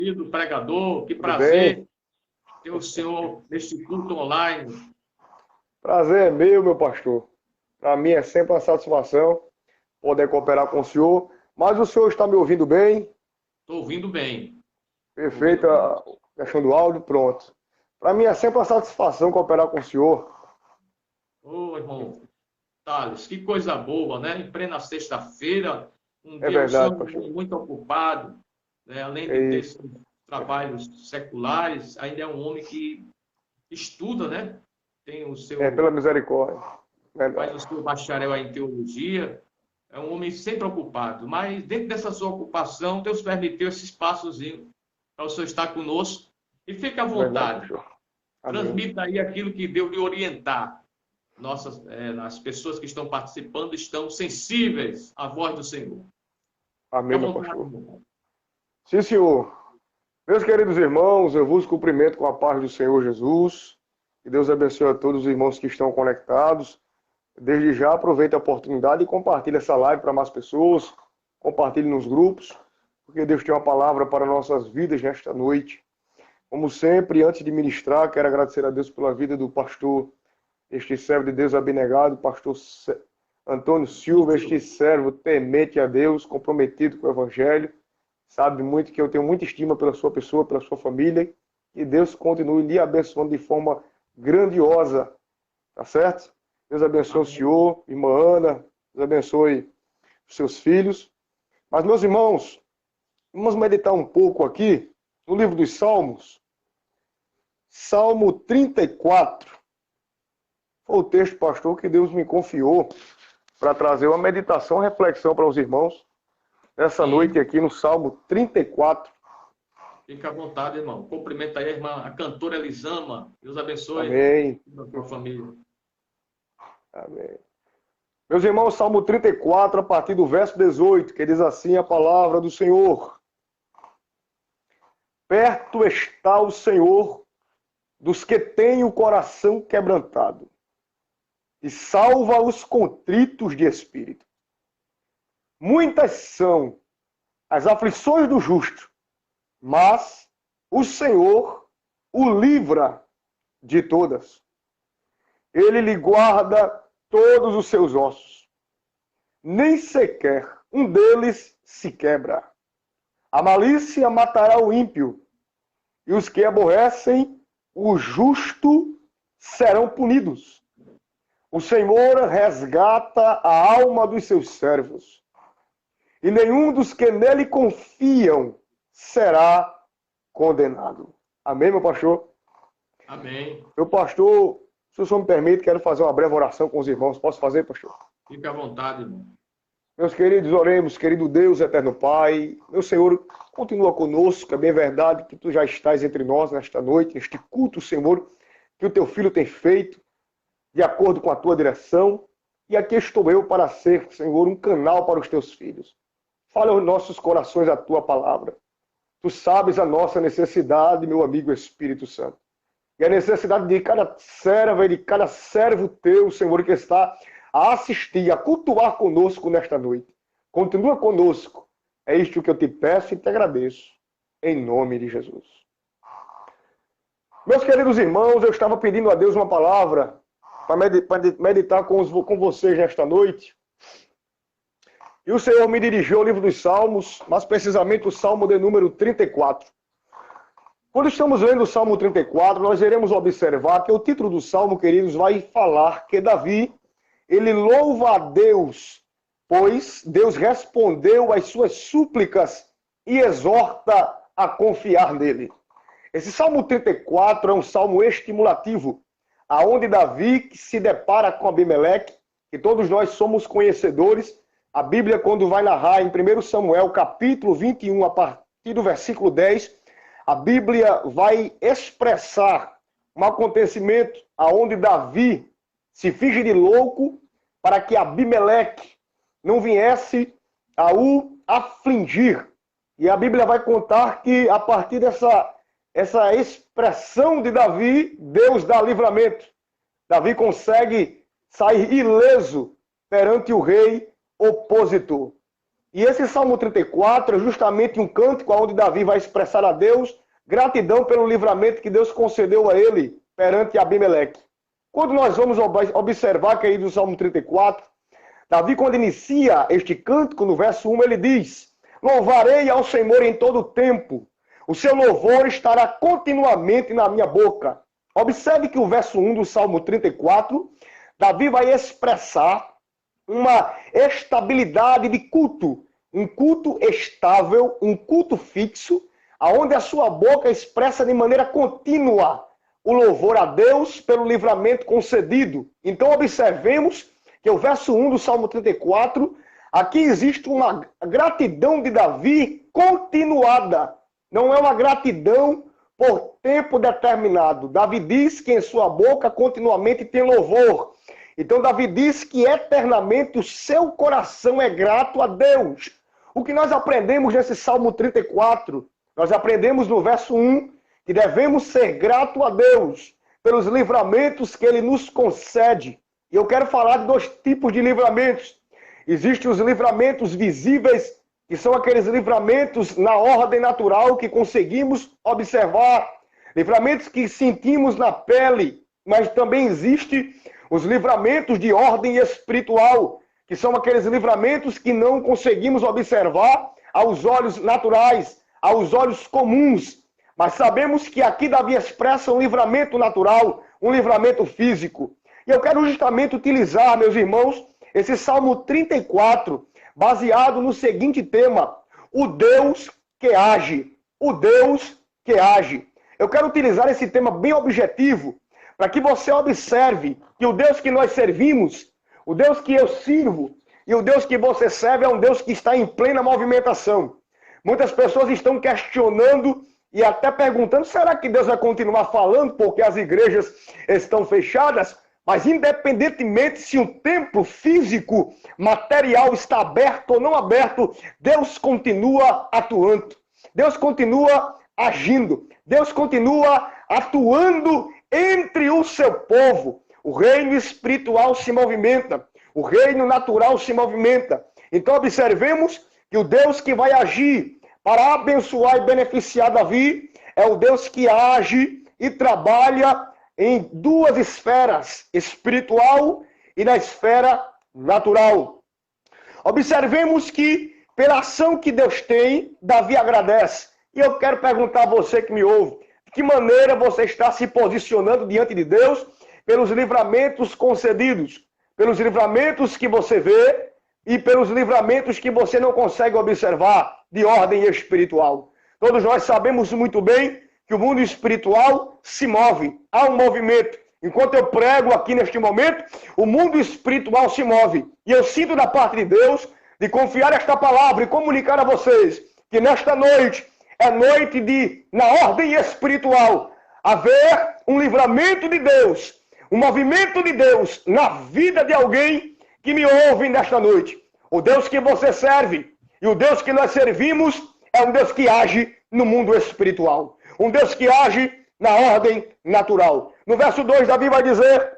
Querido pregador, que Tudo bem? prazer ter o senhor neste culto online. Prazer é meu pastor. Para mim é sempre uma satisfação poder cooperar com o senhor. Mas o senhor está me ouvindo bem? Estou ouvindo bem, ouvindo Perfeita bem. a questão do áudio, pronto. Para mim é sempre uma satisfação cooperar com o senhor. Ô, irmão Thales, que coisa boa, né? Em plena sexta-feira, um É dia o senhor verdade, é um pastor. homem muito ocupado, né? Além É de ter isso. seus trabalhos seculares, ainda é um homem que estuda, né? Tem o É seu, pela misericórdia. faz Verdade. o seu bacharel em teologia, é um homem sempre ocupado, mas dentro dessa sua ocupação, Deus permitiu esse espaçozinho para o senhor estar conosco. E fique à Verdade, vontade, pastor. Amém. transmita aí aquilo que Deus lhe orientar. As pessoas que estão participando estão sensíveis à voz do Senhor. Fique Amém, à meu vontade, pastor. irmão. Sim, senhor. Meus queridos irmãos, eu vos cumprimento com a paz do Senhor Jesus. Que Deus abençoe a todos os irmãos que estão conectados. Desde já, aproveite a oportunidade e compartilhe essa live para mais pessoas. Compartilhe nos grupos, porque Deus tem uma palavra para nossas vidas nesta noite. Como sempre, antes de ministrar, quero agradecer a Deus pela vida do pastor, este servo de Deus abnegado, pastor Antônio Silva, este servo temente a Deus, comprometido com o Evangelho. Sabe muito que eu tenho muita estima pela sua pessoa, pela sua família. E Deus continue lhe abençoando de forma grandiosa. Tá certo? Deus abençoe o Amém. senhor, irmã Ana. Deus abençoe os seus filhos. Mas, meus irmãos, vamos meditar um pouco aqui no livro dos Salmos. Salmo 34. Foi o texto, pastor, que Deus me confiou para trazer uma meditação, reflexão para os irmãos. Nessa noite Sim, aqui no Salmo 34. fique à vontade, irmão. Cumprimenta aí a irmã, a cantora Elisama. Deus abençoe Amém. a sua família. Amém. Meus irmãos, Salmo 34, a partir do verso 18, que diz assim a palavra do Senhor. Perto está o Senhor dos que têm o coração quebrantado, e salva os contritos de espírito. Muitas são as aflições do justo, mas o Senhor o livra de todas. Ele lhe guarda todos os seus ossos. Nem sequer um deles se quebra. A malícia matará o ímpio, e os que aborrecem o justo serão punidos. O Senhor resgata a alma dos seus servos, e nenhum dos que nele confiam será condenado. Amém, meu pastor? Amém. Meu pastor, se o senhor me permite, quero fazer uma breve oração com os irmãos. Posso fazer, pastor? Fique à vontade, irmão. Meus queridos, oremos, querido Deus, eterno Pai. Meu Senhor, continua conosco, é bem verdade que tu já estás entre nós nesta noite, neste culto, Senhor, que o teu filho tem feito, de acordo com a tua direção. E aqui estou eu para ser, Senhor, um canal para os teus filhos. Fala aos nossos corações a tua palavra. Tu sabes a nossa necessidade, meu amigo Espírito Santo. E a necessidade de cada serva e de cada servo teu, Senhor, que está a assistir, a cultuar conosco nesta noite. Continua conosco. É isto que eu te peço e te agradeço. Em nome de Jesus. Meus queridos irmãos, eu estava pedindo a Deus uma palavra para meditar com vocês nesta noite. E o Senhor me dirigiu ao livro dos Salmos, mais precisamente o Salmo de número 34. Quando estamos lendo o Salmo 34, nós iremos observar que o título do Salmo, queridos, vai falar que Davi, ele louva a Deus, pois Deus respondeu às suas súplicas e exorta a confiar nele. Esse Salmo 34 é um salmo estimulativo, aonde Davi se depara com Abimeleque, que todos nós somos conhecedores. A Bíblia, quando vai narrar em 1 Samuel, capítulo 21, a partir do versículo 10, a Bíblia vai expressar um acontecimento aonde Davi se finge de louco para que Abimeleque não viesse a o afligir. E a Bíblia vai contar que a partir dessa expressão de Davi, Deus dá livramento. Davi consegue sair ileso perante o rei opositor. E esse Salmo 34 é justamente um cântico onde Davi vai expressar a Deus gratidão pelo livramento que Deus concedeu a ele perante Abimeleque. Quando nós vamos observar, querido, o Salmo 34, Davi, quando inicia este cântico, no verso 1, ele diz: louvarei ao Senhor em todo o tempo, o seu louvor estará continuamente na minha boca. Observe que o verso 1 do Salmo 34, Davi vai expressar uma estabilidade de culto, um culto estável, um culto fixo, aonde a sua boca expressa de maneira contínua o louvor a Deus pelo livramento concedido. Então observemos que o verso 1 do Salmo 34, aqui existe uma gratidão de Davi continuada. Não é uma gratidão por tempo determinado. Davi diz que em sua boca continuamente tem louvor. Então Davi diz que eternamente o seu coração é grato a Deus. O que nós aprendemos nesse Salmo 34? Nós aprendemos no verso 1 que devemos ser gratos a Deus pelos livramentos que Ele nos concede. E eu quero falar de dois tipos de livramentos. Existem os livramentos visíveis, que são aqueles livramentos na ordem natural que conseguimos observar. Livramentos que sentimos na pele, mas também existem os livramentos de ordem espiritual, que são aqueles livramentos que não conseguimos observar aos olhos naturais, aos olhos comuns. Mas sabemos que aqui Davi expressa um livramento natural, um livramento físico. E eu quero justamente utilizar, meus irmãos, esse Salmo 34, baseado no seguinte tema: o Deus que age. O Deus que age. Eu quero utilizar esse tema bem objetivo, para que você observe que o Deus que nós servimos, o Deus que eu sirvo e o Deus que você serve é um Deus que está em plena movimentação. Muitas pessoas estão questionando e até perguntando: será que Deus vai continuar falando porque as igrejas estão fechadas? Mas independentemente se o templo físico, material está aberto ou não aberto, Deus continua atuando. Deus continua agindo. Deus continua atuando entre o seu povo. O reino espiritual se movimenta. O reino natural se movimenta. Então observemos que o Deus que vai agir para abençoar e beneficiar Davi é o Deus que age e trabalha em duas esferas, espiritual e na esfera natural. Observemos que, pela ação que Deus tem, Davi agradece. E eu quero perguntar a você que me ouve: de que maneira você está se posicionando diante de Deus pelos livramentos concedidos, pelos livramentos que você vê e pelos livramentos que você não consegue observar de ordem espiritual? Todos nós sabemos muito bem que o mundo espiritual se move, há um movimento. Enquanto eu prego aqui neste momento, o mundo espiritual se move. E eu sinto da parte de Deus de confiar esta palavra e comunicar a vocês que nesta noite é noite de, na ordem espiritual, haver um livramento de Deus, um movimento de Deus na vida de alguém que me ouve nesta noite. O Deus que você serve e o Deus que nós servimos é um Deus que age no mundo espiritual. Um Deus que age na ordem natural. No verso 2, Davi vai dizer: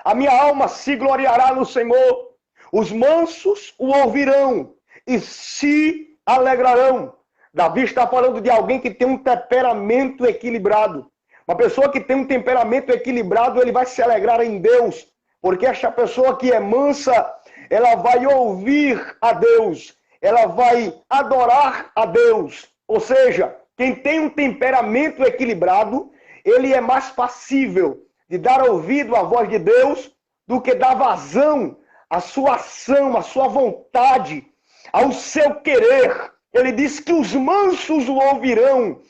a minha alma se gloriará no Senhor, os mansos o ouvirão e se alegrarão. Davi está falando de alguém que tem um temperamento equilibrado. Uma pessoa que tem um temperamento equilibrado, ele vai se alegrar em Deus, porque esta pessoa que é mansa, ela vai ouvir a Deus, ela vai adorar a Deus. Ou seja, quem tem um temperamento equilibrado, ele é mais passível de dar ouvido à voz de Deus do que dar vazão à sua ação, à sua vontade, ao seu querer. Ele diz que os mansos o ouvirão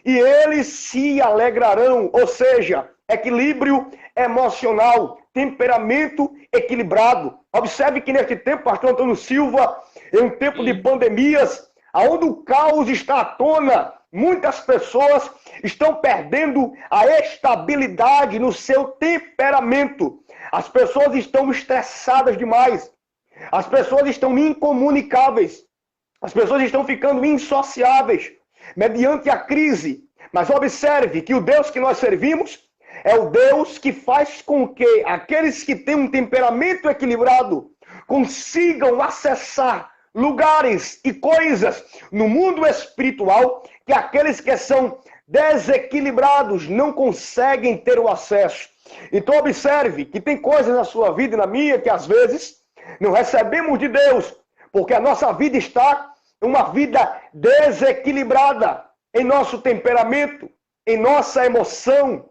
e eles se alegrarão. Ou seja, equilíbrio emocional, temperamento equilibrado. Observe que neste tempo, pastor Antônio Silva, em um tempo de pandemias, onde o caos está à tona, muitas pessoas estão perdendo a estabilidade no seu temperamento. As pessoas estão estressadas demais. As pessoas estão incomunicáveis. As pessoas estão ficando insociáveis mediante a crise. Mas observe que o Deus que nós servimos é o Deus que faz com que aqueles que têm um temperamento equilibrado consigam acessar lugares e coisas no mundo espiritual que aqueles que são desequilibrados não conseguem ter o acesso. Então observe que tem coisas na sua vida e na minha que às vezes não recebemos de Deus, porque a nossa vida está uma vida desequilibrada em nosso temperamento, em nossa emoção,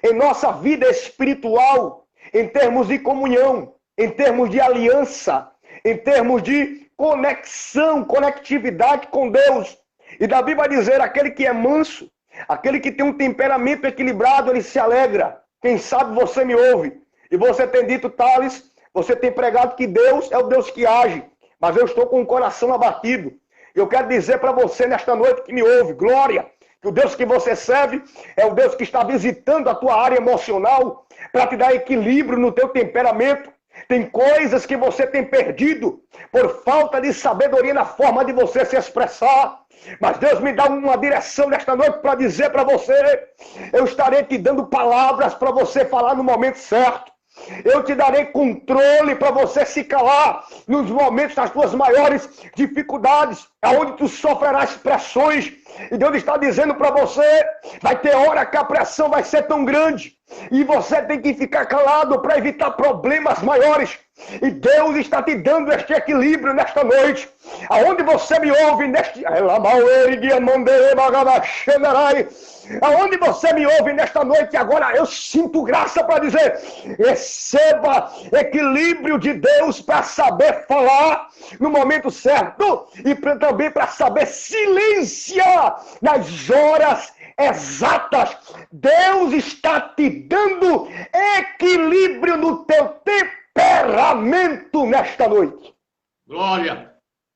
em nossa vida espiritual, em termos de comunhão, em termos de aliança, em termos de conexão, conectividade com Deus. E Davi vai dizer, aquele que é manso, aquele que tem um temperamento equilibrado, ele se alegra. Quem sabe você me ouve. E você tem dito, Thales, você tem pregado que Deus é o Deus que age. Mas eu estou com o coração abatido. Eu quero dizer para você nesta noite que me ouve, glória, que o Deus que você serve é o Deus que está visitando a tua área emocional para te dar equilíbrio no teu temperamento. Tem coisas que você tem perdido por falta de sabedoria na forma de você se expressar. Mas Deus me dá uma direção nesta noite para dizer para você, eu estarei te dando palavras para você falar no momento certo. Eu te darei controle para você se calar nos momentos das tuas maiores dificuldades, aonde tu sofrerás pressões. E Deus está dizendo para você, vai ter hora que a pressão vai ser tão grande e você tem que ficar calado para evitar problemas maiores. E Deus está te dando este equilíbrio nesta noite. Aonde você me ouve neste... Aonde você me ouve nesta noite, agora eu sinto graça para dizer, receba equilíbrio de Deus para saber falar no momento certo e também para saber silenciar nas horas exatas. Deus está te dando equilíbrio no teu temperamento nesta noite. Glória.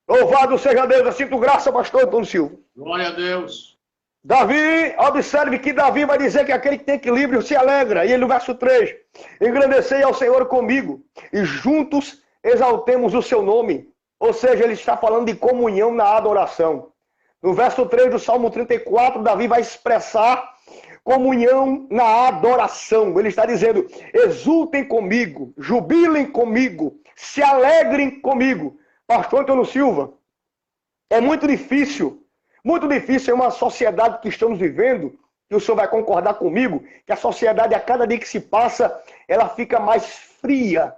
Louvado seja Deus. Eu sinto graça, pastor Antônio Silva. Glória a Deus. Davi, observe que Davi vai dizer que aquele que tem equilíbrio se alegra. E ele no verso 3, engrandecei ao Senhor comigo, e juntos exaltemos o seu nome. Ou seja, ele está falando de comunhão na adoração. No verso 3 do Salmo 34, Davi vai expressar comunhão na adoração. Ele está dizendo, exultem comigo, jubilem comigo, se alegrem comigo. Pastor Antônio Silva, é muito difícil em uma sociedade que estamos vivendo, e o senhor vai concordar comigo, que a sociedade, a cada dia que se passa, ela fica mais fria.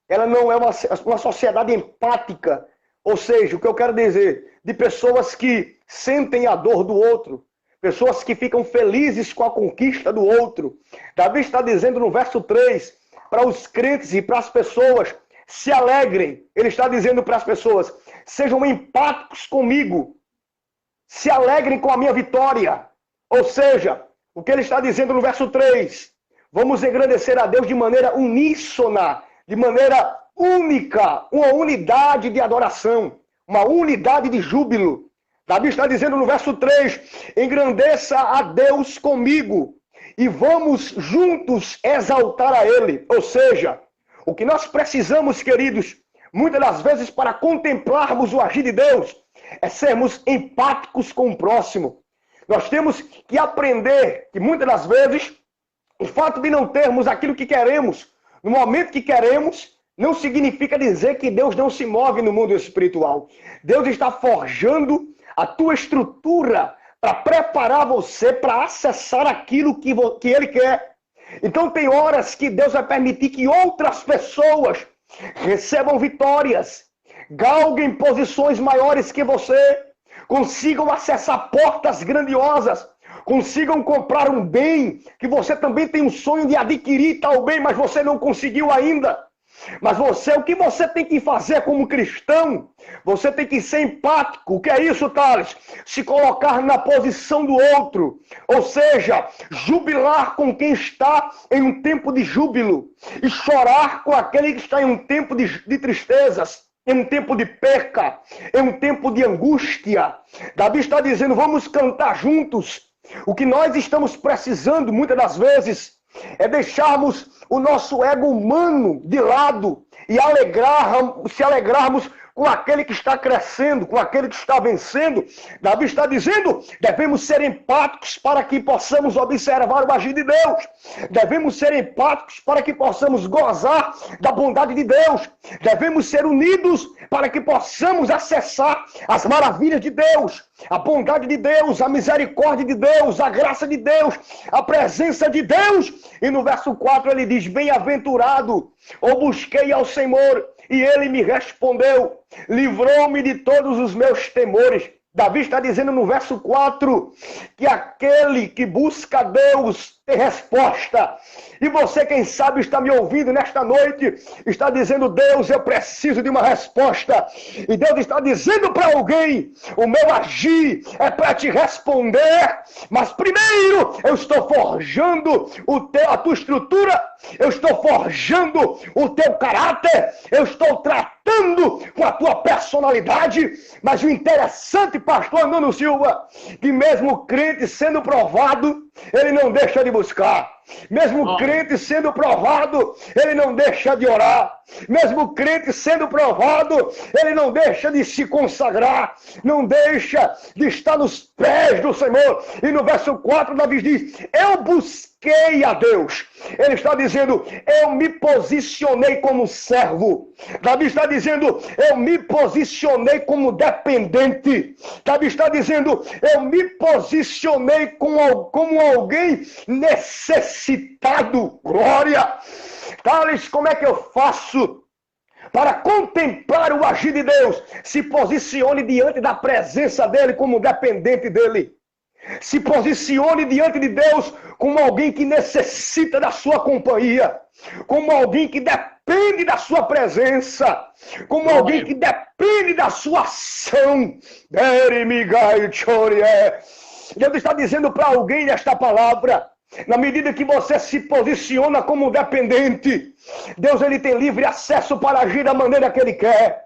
Ela não é uma sociedade empática. Ou seja, o que eu quero dizer, de pessoas que sentem a dor do outro, pessoas que ficam felizes com a conquista do outro. Davi está dizendo no verso 3, para os crentes e para as pessoas, se alegrem. Ele está dizendo para as pessoas, sejam empáticos comigo, se alegrem com a minha vitória. Ou seja, o que ele está dizendo no verso 3, vamos engrandecer a Deus de maneira uníssona, de maneira única, uma unidade de adoração, uma unidade de júbilo. Davi está dizendo no verso 3, engrandeça a Deus comigo e vamos juntos exaltar a Ele. Ou seja, o que nós precisamos, queridos, muitas das vezes para contemplarmos o agir de Deus, é sermos empáticos com o próximo. Nós temos que aprender que muitas das vezes o fato de não termos aquilo que queremos, no momento que queremos, não significa dizer que Deus não se move no mundo espiritual. Deus está forjando a tua estrutura para preparar você para acessar aquilo que Ele quer. Então tem horas que Deus vai permitir que outras pessoas recebam vitórias, galguem posições maiores que você, consigam acessar portas grandiosas, consigam comprar um bem que você também tem um sonho de adquirir tal bem, mas você não conseguiu ainda. Mas você, o que você tem que fazer como cristão? Você tem que ser empático. O que é isso, Thales? Se colocar na posição do outro. Ou seja, jubilar com quem está em um tempo de júbilo. E chorar com aquele que está em um tempo de tristezas. Em um tempo de perca. Em um tempo de angústia. Davi está dizendo, vamos cantar juntos. O que nós estamos precisando, muitas das vezes, é deixarmos o nosso ego humano de lado e se alegrarmos com aquele que está crescendo, com aquele que está vencendo. Davi está dizendo, devemos ser empáticos para que possamos observar o agir de Deus. Devemos ser empáticos para que possamos gozar da bondade de Deus. Devemos ser unidos para que possamos acessar as maravilhas de Deus, a bondade de Deus, a misericórdia de Deus, a graça de Deus, a presença de Deus. E no verso 4 ele diz, bem-aventurado, eu busquei ao Senhor e ele me respondeu, livrou-me de todos os meus temores. Davi está dizendo no verso 4 que aquele que busca a Deus tem resposta. E você, quem sabe, está me ouvindo nesta noite, está dizendo, Deus, eu preciso de uma resposta. E Deus está dizendo para alguém, o meu agir é para te responder, mas primeiro eu estou forjando a tua estrutura, eu estou forjando o teu caráter, eu estou tratando com a tua personalidade. Mas o interessante, pastor Nuno Silva, que mesmo crente sendo provado, ele não deixa de buscar. Mesmo crente sendo provado, ele não deixa de orar. Mesmo crente sendo provado, ele não deixa de se consagrar, não deixa de estar nos pés do Senhor. E no verso 4, Davi diz, eu busquei a Deus. Ele está dizendo, eu me posicionei como servo. Davi está dizendo, eu me posicionei como dependente. Davi está dizendo, eu me posicionei como alguém necessitado. Glória! Thales, como é que eu faço para contemplar o agir de Deus? Se posicione diante da presença dele como dependente dele. Se posicione diante de Deus como alguém que necessita da sua companhia, como alguém que depende da sua presença, como alguém que depende da sua ação. Deus está dizendo para alguém nesta palavra, na medida que você se posiciona como dependente, Deus ele tem livre acesso para agir da maneira que ele quer.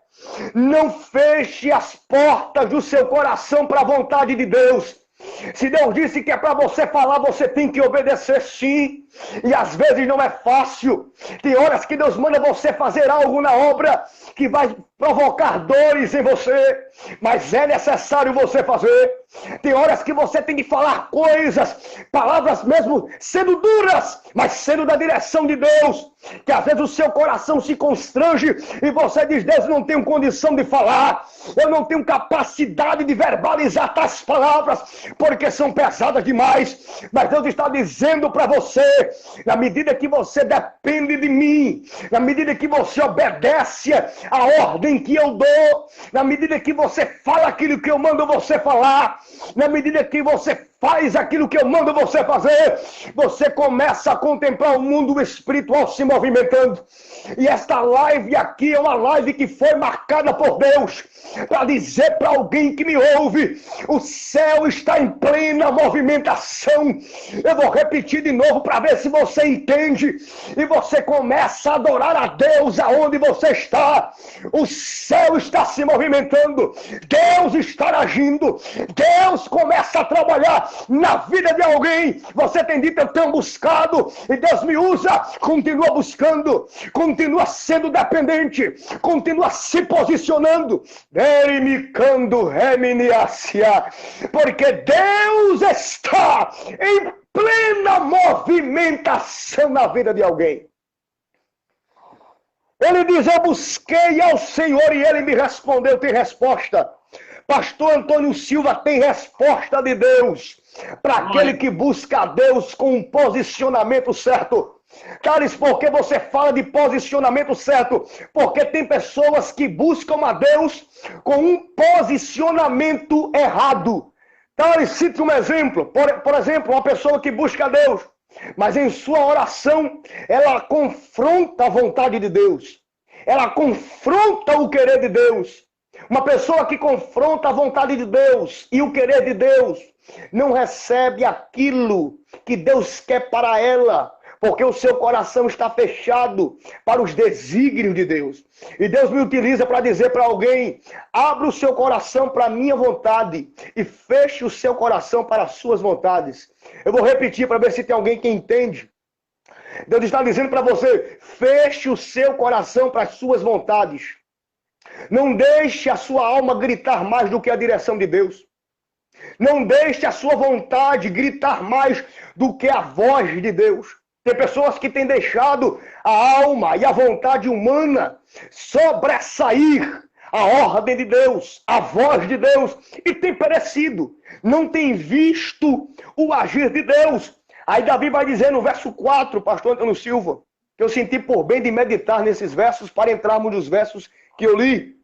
Não feche as portas do seu coração para a vontade de Deus. Se Deus disse que é para você falar, você tem que obedecer sim. E às vezes não é fácil. Tem horas que Deus manda você fazer algo na obra que vai provocar dores em você, mas é necessário você fazer. Tem horas que você tem que falar coisas, palavras mesmo sendo duras, mas sendo da direção de Deus, que às vezes o seu coração se constrange e você diz, Deus, eu não tenho condição de falar, eu não tenho capacidade de verbalizar tais palavras, porque são pesadas demais. Mas Deus está dizendo para você, na medida que você depende de mim, na medida que você obedece a ordem que eu dou, na medida que você fala aquilo que eu mando você falar, na medida que você faz aquilo que eu mando você fazer, você começa a contemplar o mundo espiritual se movimentando. E esta live aqui é uma live que foi marcada por Deus para dizer para alguém que me ouve, o céu está em plena movimentação. Eu vou repetir de novo para ver se você entende e você começa a adorar a Deus aonde você está. O céu está se movimentando, Deus está agindo, Deus começa a trabalhar na vida de alguém. Você tem dito, eu tenho buscado e Deus me usa. Continua buscando, continua sendo dependente, continua se posicionando, porque Deus está em plena movimentação na vida de alguém. Ele diz, eu busquei ao Senhor e ele me respondeu. Tem resposta. Pastor Antônio Silva, tem resposta de Deus para aquele que busca a Deus com um posicionamento certo. Thales, por que você fala de posicionamento certo? Porque tem pessoas que buscam a Deus com um posicionamento errado. Thales, cite um exemplo. Por exemplo, uma pessoa que busca a Deus, mas em sua oração ela confronta a vontade de Deus. Ela confronta o querer de Deus. Uma pessoa que confronta a vontade de Deus e o querer de Deus não recebe aquilo que Deus quer para ela, porque o seu coração está fechado para os desígnios de Deus. E Deus me utiliza para dizer para alguém, abra o seu coração para a minha vontade e feche o seu coração para as suas vontades. Eu vou repetir para ver se tem alguém que entende. Deus está dizendo para você, feche o seu coração para as suas vontades. Não deixe a sua alma gritar mais do que a direção de Deus. Não deixe a sua vontade gritar mais do que a voz de Deus. Tem pessoas que têm deixado a alma e a vontade humana sobressair a ordem de Deus, a voz de Deus, e tem perecido. Não tem visto o agir de Deus. Aí Davi vai dizer no verso 4, pastor Antônio Silva, que eu senti por bem de meditar nesses versos para entrarmos nos versos que eu li.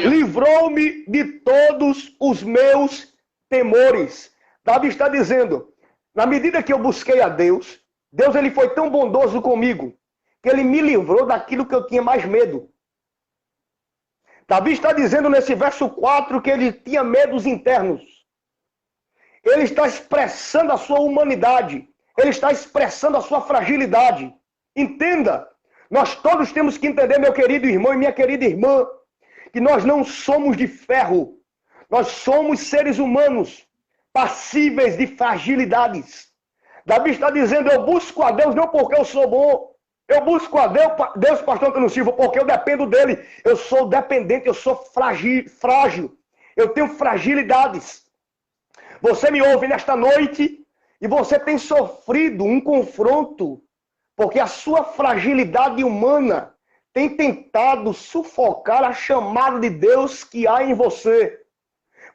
Livrou-me de todos os meus temores. Davi está dizendo, na medida que eu busquei a Deus, Deus ele foi tão bondoso comigo, que ele me livrou daquilo que eu tinha mais medo. Davi está dizendo nesse verso 4 que ele tinha medos internos. Ele está expressando a sua humanidade. Ele está expressando a sua fragilidade. Entenda, nós todos temos que entender, meu querido irmão e minha querida irmã, que nós não somos de ferro. Nós somos seres humanos, passíveis de fragilidades. Davi está dizendo, eu busco a Deus não porque eu sou bom. Eu busco a Deus, pastor Antônio Silva, porque eu dependo dele. Eu sou dependente, eu sou frágil. Eu tenho fragilidades. Você me ouve nesta noite e você tem sofrido um confronto, porque a sua fragilidade humana tem tentado sufocar a chamada de Deus que há em você.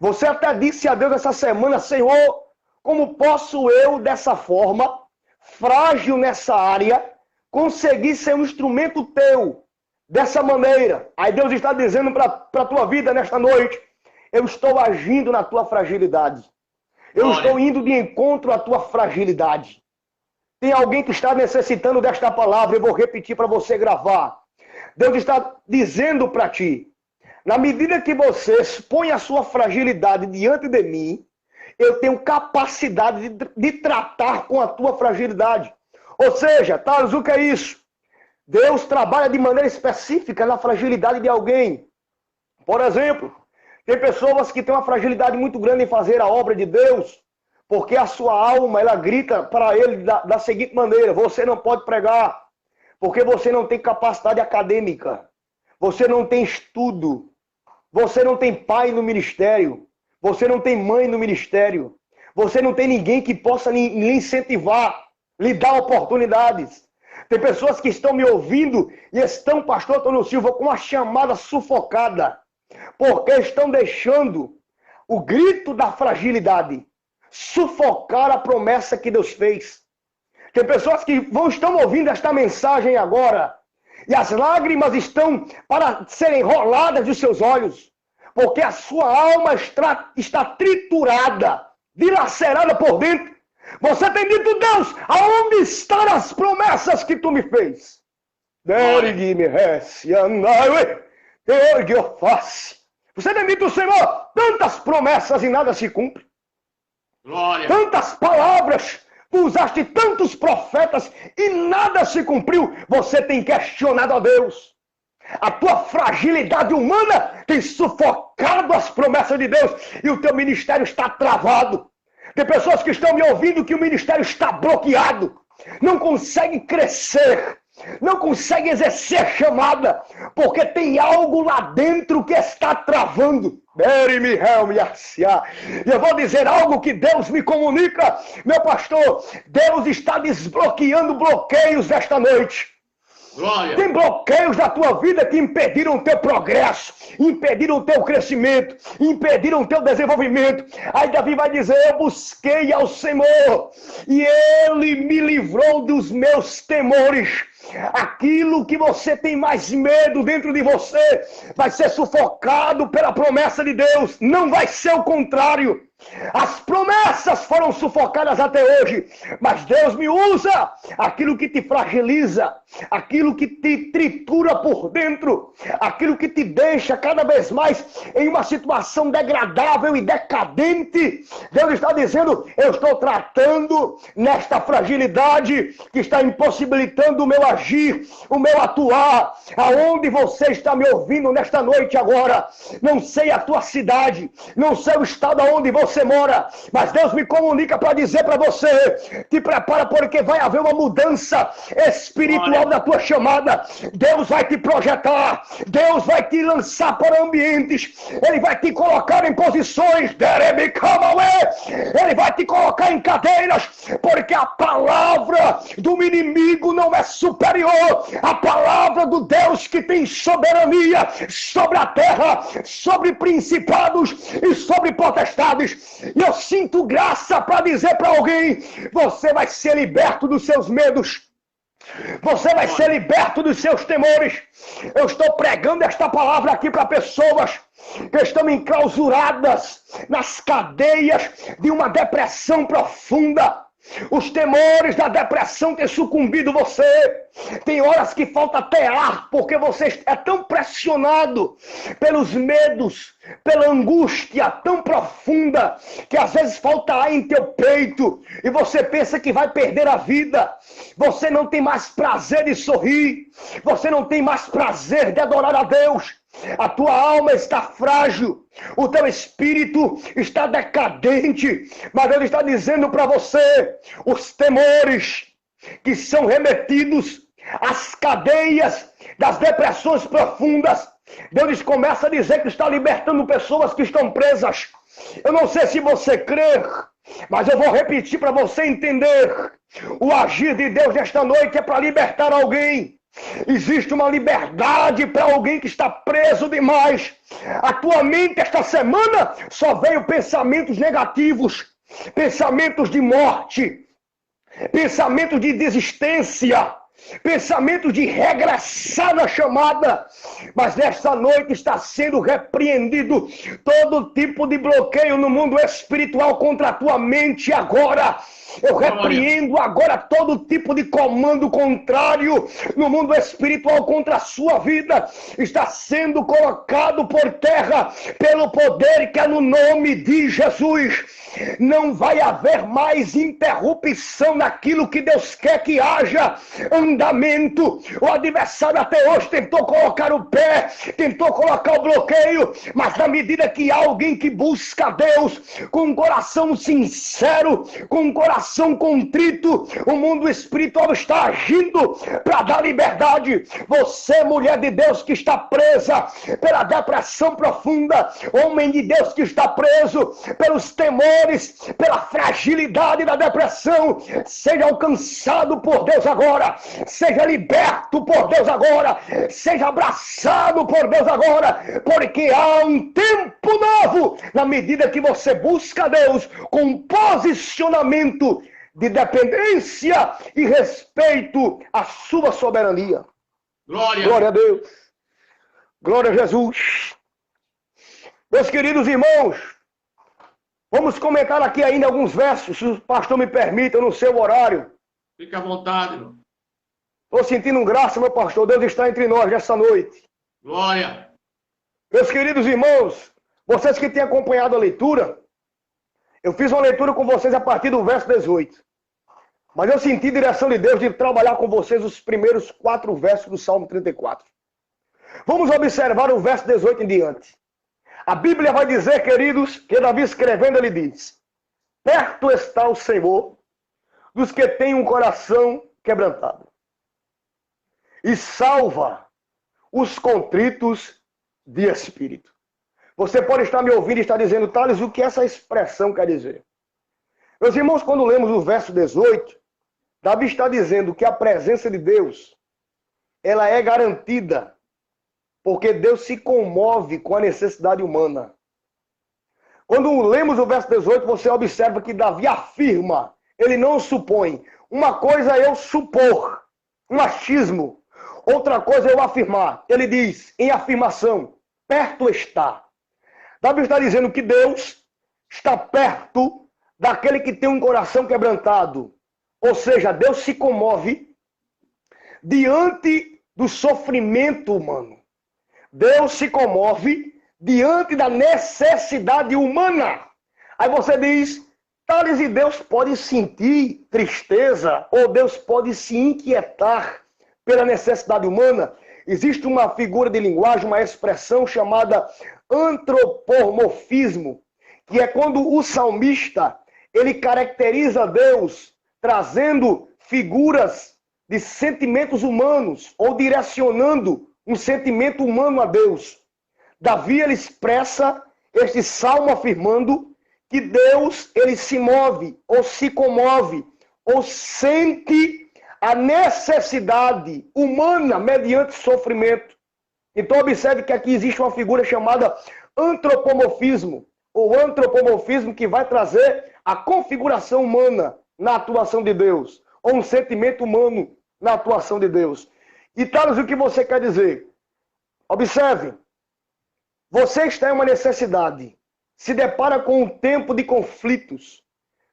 Você até disse a Deus essa semana, Senhor, como posso eu, dessa forma, frágil nessa área, conseguir ser um instrumento teu, dessa maneira? Aí Deus está dizendo para a tua vida nesta noite, eu estou agindo na tua fragilidade. Eu estou indo de encontro à tua fragilidade. Tem alguém que está necessitando desta palavra, eu vou repetir para você gravar. Deus está dizendo para ti, na medida que você expõe a sua fragilidade diante de mim, eu tenho capacidade de tratar com a tua fragilidade. Ou seja, Thales, o que é isso? Deus trabalha de maneira específica na fragilidade de alguém. Por exemplo, tem pessoas que têm uma fragilidade muito grande em fazer a obra de Deus, porque a sua alma, ela grita para ele da seguinte maneira, você não pode pregar, porque você não tem capacidade acadêmica, você não tem estudo, você não tem pai no ministério, você não tem mãe no ministério, você não tem ninguém que possa lhe incentivar, lhe dar oportunidades. Tem pessoas que estão me ouvindo e estão, pastor Antônio Silva, com uma chamada sufocada, porque estão deixando o grito da fragilidade sufocar a promessa que Deus fez. Tem pessoas que estão ouvindo esta mensagem agora e as lágrimas estão para serem roladas dos seus olhos, porque a sua alma está triturada, dilacerada por dentro. Você tem dito, Deus, aonde estão as promessas que tu me fez? Você tem dito, Senhor, tantas promessas e nada se cumpre. Glória. Tantas palavras, tu usaste tantos profetas e nada se cumpriu. Você tem questionado a Deus. A tua fragilidade humana tem sufocado as promessas de Deus e o teu ministério está travado. Tem pessoas que estão me ouvindo que o ministério está bloqueado, não consegue crescer, não consegue exercer chamada, porque tem algo lá dentro que está travando. E eu vou dizer algo que Deus me comunica, meu pastor, Deus está desbloqueando bloqueios esta noite. Glória. Tem bloqueios da tua vida que impediram o teu progresso, impediram o teu crescimento, impediram o teu desenvolvimento. Aí Davi vai dizer, eu busquei ao Senhor e Ele me livrou dos meus temores. Aquilo que você tem mais medo dentro de você vai ser sufocado pela promessa de Deus. Não vai ser o contrário. As promessas foram sufocadas até hoje, mas Deus me usa aquilo que te fragiliza, aquilo que te tritura por dentro, aquilo que te deixa cada vez mais em uma situação degradável e decadente. Deus está dizendo, eu estou tratando nesta fragilidade que está impossibilitando o meu agir, o meu atuar. Aonde você está me ouvindo nesta noite agora, não sei a tua cidade, não sei o estado aonde você você mora. Mas Deus me comunica para dizer para você, te prepara porque vai haver uma mudança espiritual na tua chamada. Deus vai te projetar, Deus vai te lançar para ambientes, Ele vai te colocar em posições, Ele vai te colocar em cadeiras, porque a palavra do inimigo não é superior à palavra do Deus que tem soberania sobre a terra, sobre principados e sobre potestades. E eu sinto graça para dizer para alguém, você vai ser liberto dos seus medos. Você vai ser liberto dos seus temores. Eu estou pregando esta palavra aqui para pessoas que estão enclausuradas nas cadeias de uma depressão profunda. Os temores da depressão têm sucumbido você. Tem horas que falta até ar, porque você é tão pressionado pelos medos, pela angústia tão profunda, que às vezes falta ar em teu peito, e você pensa que vai perder a vida. Você não tem mais prazer de sorrir, você não tem mais prazer de adorar a Deus. A tua alma está frágil, o teu espírito está decadente, mas Deus está dizendo para você, os temores que são remetidos às cadeias das depressões profundas, Deus começa a dizer que está libertando pessoas que estão presas. Eu não sei se você crê, mas eu vou repetir para você entender. O agir de Deus nesta noite é para libertar alguém. Existe uma liberdade para alguém que está preso demais. A tua mente esta semana só veio pensamentos negativos, pensamentos de morte, pensamentos de desistência, pensamentos de regressar na chamada. Mas nesta noite está sendo repreendido todo tipo de bloqueio no mundo espiritual contra a tua mente agora. Eu repreendo agora todo tipo de comando contrário no mundo espiritual contra a sua vida. Está sendo colocado por terra pelo poder que é no nome de Jesus. Não vai haver mais interrupção naquilo que Deus quer que haja andamento. O adversário até hoje tentou colocar o pé, tentou colocar o bloqueio, mas na medida que há alguém que busca Deus com um coração sincero, com um coração contrito, o mundo espiritual está agindo para dar liberdade. Você, mulher de Deus que está presa pela depressão profunda, homem de Deus que está preso pelos temores, pela fragilidade da depressão, seja alcançado por Deus agora, seja liberto por Deus agora, seja abraçado por Deus agora, porque há um tempo novo na medida que você busca Deus com posicionamento de dependência e respeito à sua soberania. Glória a Deus. Glória a Jesus. Meus queridos irmãos, vamos comentar aqui ainda alguns versos, se o pastor me permite, no seu horário. Fique à vontade, irmão. Estou sentindo graça, meu pastor. Deus está entre nós nessa noite. Glória. Meus queridos irmãos, vocês que têm acompanhado a leitura, eu fiz uma leitura com vocês a partir do verso 18. Mas eu senti direção de Deus de trabalhar com vocês os primeiros 4 versos do Salmo 34. Vamos observar o verso 18 em diante. A Bíblia vai dizer, queridos, que Davi escrevendo, ele diz: perto está o Senhor dos que têm um coração quebrantado, e salva os contritos de espírito. Você pode estar me ouvindo e estar dizendo, Thales, o que essa expressão quer dizer? Meus irmãos, quando lemos o verso 18, Davi está dizendo que a presença de Deus, ela é garantida, porque Deus se comove com a necessidade humana. Quando lemos o verso 18, você observa que Davi afirma, ele não supõe. Uma coisa é eu supor, um achismo. Outra coisa é eu afirmar. Ele diz, em afirmação, perto está. Davi está dizendo que Deus está perto daquele que tem um coração quebrantado. Ou seja, Deus se comove diante do sofrimento humano. Deus se comove diante da necessidade humana. Aí você diz, Thales, e Deus pode sentir tristeza, ou Deus pode se inquietar pela necessidade humana? Existe uma figura de linguagem, uma expressão chamada antropomorfismo, que é quando o salmista, ele caracteriza Deus, trazendo figuras de sentimentos humanos, ou direcionando um sentimento humano a Deus. Davi, ele expressa este salmo afirmando que Deus, ele se move, ou se comove, ou sente a necessidade humana mediante sofrimento. Então observe que aqui existe uma figura chamada antropomorfismo, ou antropomorfismo, que vai trazer a configuração humana na atuação de Deus, ou um sentimento humano na atuação de Deus. E Thales, o que você quer dizer? Observe, você está em uma necessidade, se depara com um tempo de conflitos.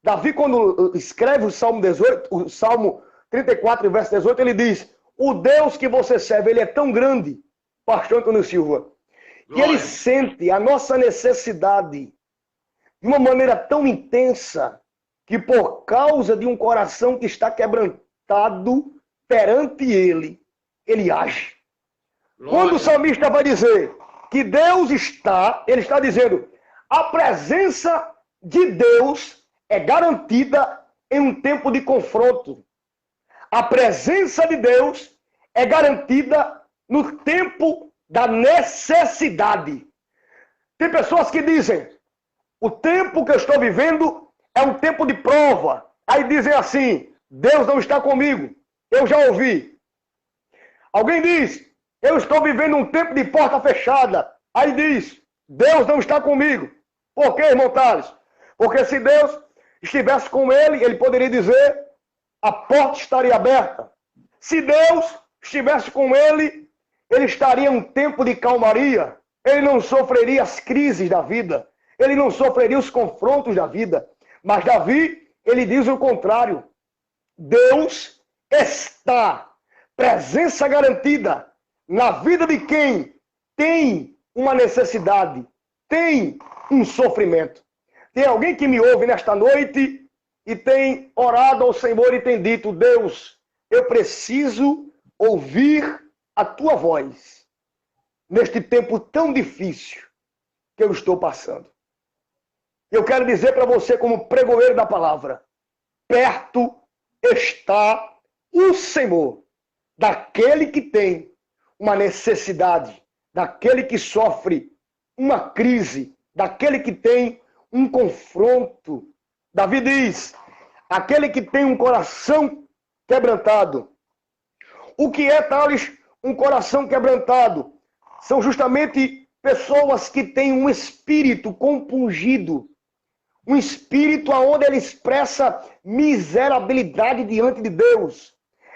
Davi, quando escreve o Salmo 18, o Salmo 34, verso 18, ele diz: o Deus que você serve, ele é tão grande, pastor Antônio Silva, que ele sente a nossa necessidade de uma maneira tão intensa, que por causa de um coração que está quebrantado perante ele, ele age. Quando o salmista vai dizer que Deus está, ele está dizendo, a presença de Deus é garantida em um tempo de confronto. A presença de Deus é garantida no tempo da necessidade. Tem pessoas que dizem, o tempo que eu estou vivendo é um tempo de prova. Aí dizem assim, Deus não está comigo. Eu já ouvi. Alguém diz, eu estou vivendo um tempo de porta fechada. Aí diz, Deus não está comigo. Por quê, irmão Thales? Porque se Deus estivesse com ele, ele poderia dizer, a porta estaria aberta. Se Deus estivesse com ele, ele estaria em um tempo de calmaria. Ele não sofreria as crises da vida. Ele não sofreria os confrontos da vida. Mas Davi, ele diz o contrário. Deus está, presença garantida, na vida de quem tem uma necessidade, tem um sofrimento. Tem alguém que me ouve nesta noite e tem orado ao Senhor e tem dito, Deus, eu preciso ouvir a tua voz neste tempo tão difícil que eu estou passando. Eu quero dizer para você, como pregoeiro da palavra, perto está o Senhor, daquele que tem uma necessidade, daquele que sofre uma crise, daquele que tem um confronto. Davi diz, aquele que tem um coração quebrantado. O que é, Thales, um coração quebrantado? São justamente pessoas que têm um espírito compungido, um espírito onde ele expressa miserabilidade diante de Deus.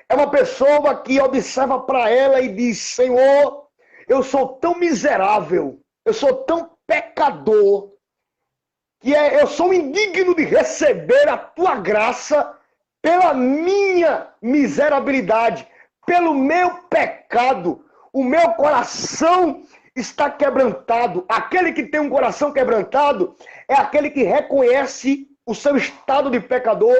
É uma pessoa que observa para ela e diz, Senhor, eu sou tão miserável, eu sou tão pecador, que eu sou indigno de receber a tua graça pela minha miserabilidade, pelo meu pecado. O meu coração está quebrantado. Aquele que tem um coração quebrantado é aquele que reconhece o seu estado de pecador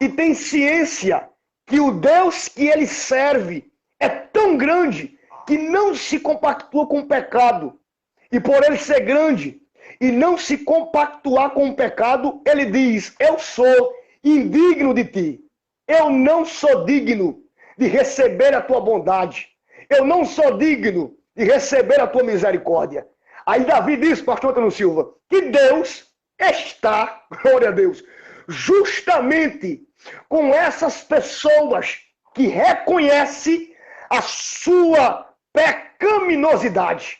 e tem ciência que o Deus que ele serve é tão grande que não se compactua com o pecado. E por ele ser grande e não se compactuar com o pecado, ele diz, eu sou indigno de ti. Eu não sou digno de receber a tua bondade. Eu não sou digno de receber a tua misericórdia. Aí Davi diz, pastor Antônio Silva, que Deus está, glória a Deus, justamente com essas pessoas que reconhecem a sua pecaminosidade.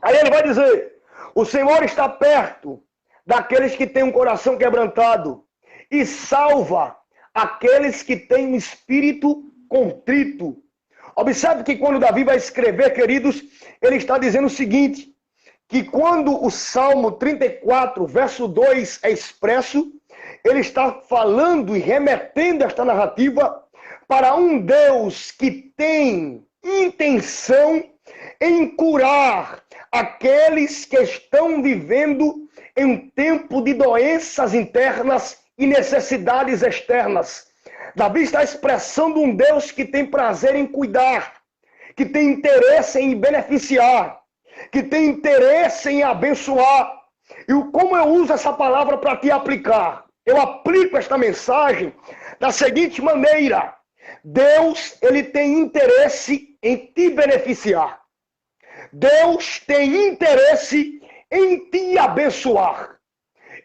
Aí ele vai dizer, o Senhor está perto daqueles que têm um coração quebrantado e salva aqueles que têm um espírito contrito. Observe que quando Davi vai escrever, queridos, ele está dizendo o seguinte, que quando o Salmo 34, verso 2 é expresso, ele está falando e remetendo esta narrativa para um Deus que tem intenção em curar aqueles que estão vivendo em um tempo de doenças internas e necessidades externas. Davi está expressando um Deus que tem prazer em cuidar, que tem interesse em beneficiar, que tem interesse em abençoar, como eu uso essa palavra para te aplicar? Eu aplico esta mensagem da seguinte maneira: Deus, ele tem interesse em te beneficiar. Deus tem interesse em te abençoar.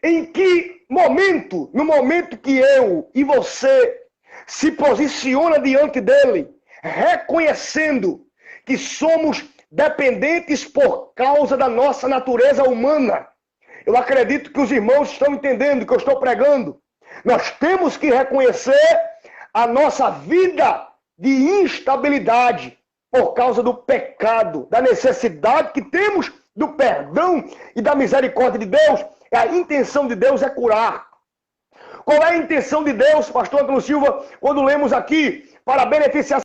Em que momento? No momento que eu e você se posiciona diante dele, reconhecendo que somos dependentes por causa da nossa natureza humana. Eu acredito que os irmãos estão entendendo o que eu estou pregando. Nós temos que reconhecer a nossa vida de instabilidade por causa do pecado, da necessidade que temos do perdão e da misericórdia de Deus. A intenção de Deus é curar. Qual é a intenção de Deus, pastor Antônio Silva, quando lemos aqui, para beneficiar?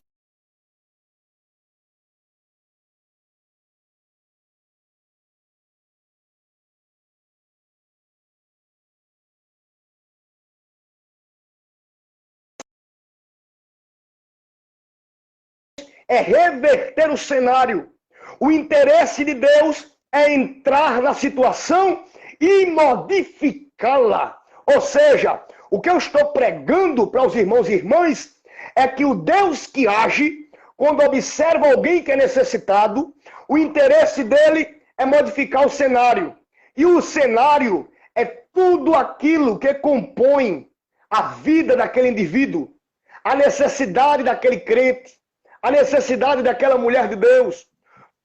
É reverter o cenário. O interesse de Deus é entrar na situação e modificá-la. Ou seja, o que eu estou pregando para os irmãos e irmãs é que o Deus que age, quando observa alguém que é necessitado, o interesse dele é modificar o cenário. E o cenário é tudo aquilo que compõe a vida daquele indivíduo, a necessidade daquele crente, a necessidade daquela mulher de Deus,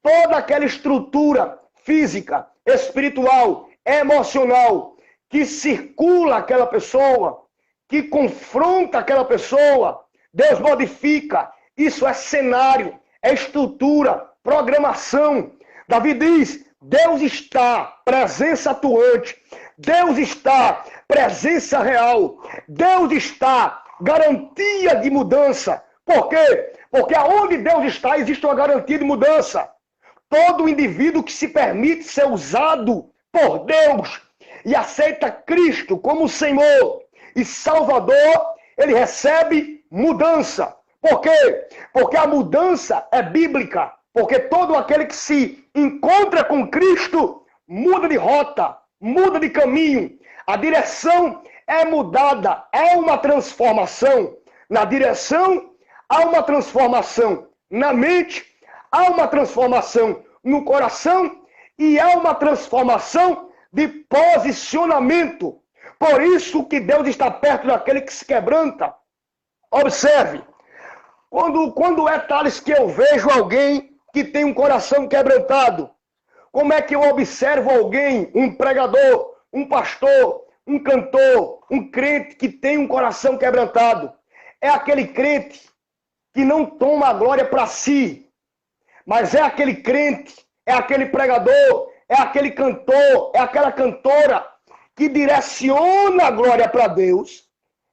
toda aquela estrutura física, espiritual, emocional, que circula aquela pessoa, que confronta aquela pessoa, Deus modifica. Isso é cenário, é estrutura, programação. Davi diz, Deus está, presença atuante. Deus está, presença real. Deus está, garantia de mudança. Por quê? Porque aonde Deus está, existe uma garantia de mudança. Todo indivíduo que se permite ser usado por Deus e aceita Cristo como Senhor e Salvador, ele recebe mudança. Por quê? Porque a mudança é bíblica. Porque todo aquele que se encontra com Cristo muda de rota, muda de caminho. A direção é mudada, é uma transformação. Na direção, há uma transformação. Na mente, há uma transformação. No coração, e há uma transformação de posicionamento. Por isso que Deus está perto daquele que se quebranta. Observe, quando é, Thales, que eu vejo alguém que tem um coração quebrantado, como é que eu observo alguém, um pregador, um pastor, um cantor, um crente que tem um coração quebrantado? É aquele crente que não toma a glória para si, mas é aquele crente, é aquele pregador, é aquele cantor, é aquela cantora que direciona a glória para Deus,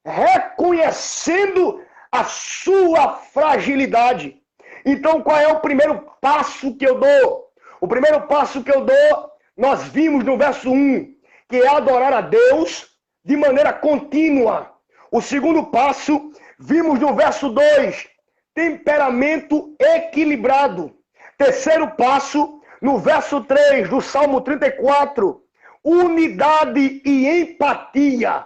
reconhecendo a sua fragilidade. Então, qual é o primeiro passo que eu dou? O primeiro passo que eu dou, nós vimos no verso 1, que é adorar a Deus de maneira contínua. O segundo passo, vimos no verso 2, temperamento equilibrado. Terceiro passo, no verso 3 do Salmo 34, unidade e empatia.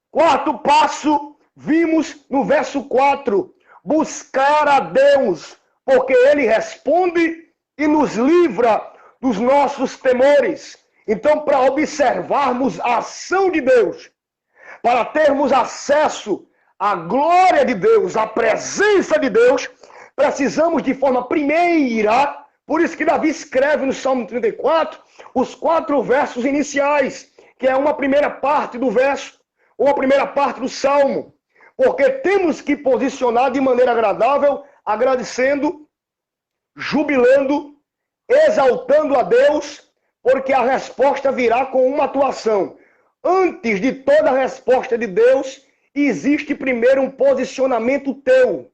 Quarto passo, vimos no verso 4, buscar a Deus, porque Ele responde e nos livra dos nossos temores. Então, para observarmos a ação de Deus, para termos acesso à glória de Deus, à presença de Deus, precisamos de forma primeira, por isso que Davi escreve no Salmo 34, os 4 versos iniciais, que é uma primeira parte do verso, ou a primeira parte do Salmo. Porque temos que posicionar de maneira agradável, agradecendo, jubilando, exaltando a Deus, porque a resposta virá com uma atuação. Antes de toda a resposta de Deus, existe primeiro um posicionamento teu.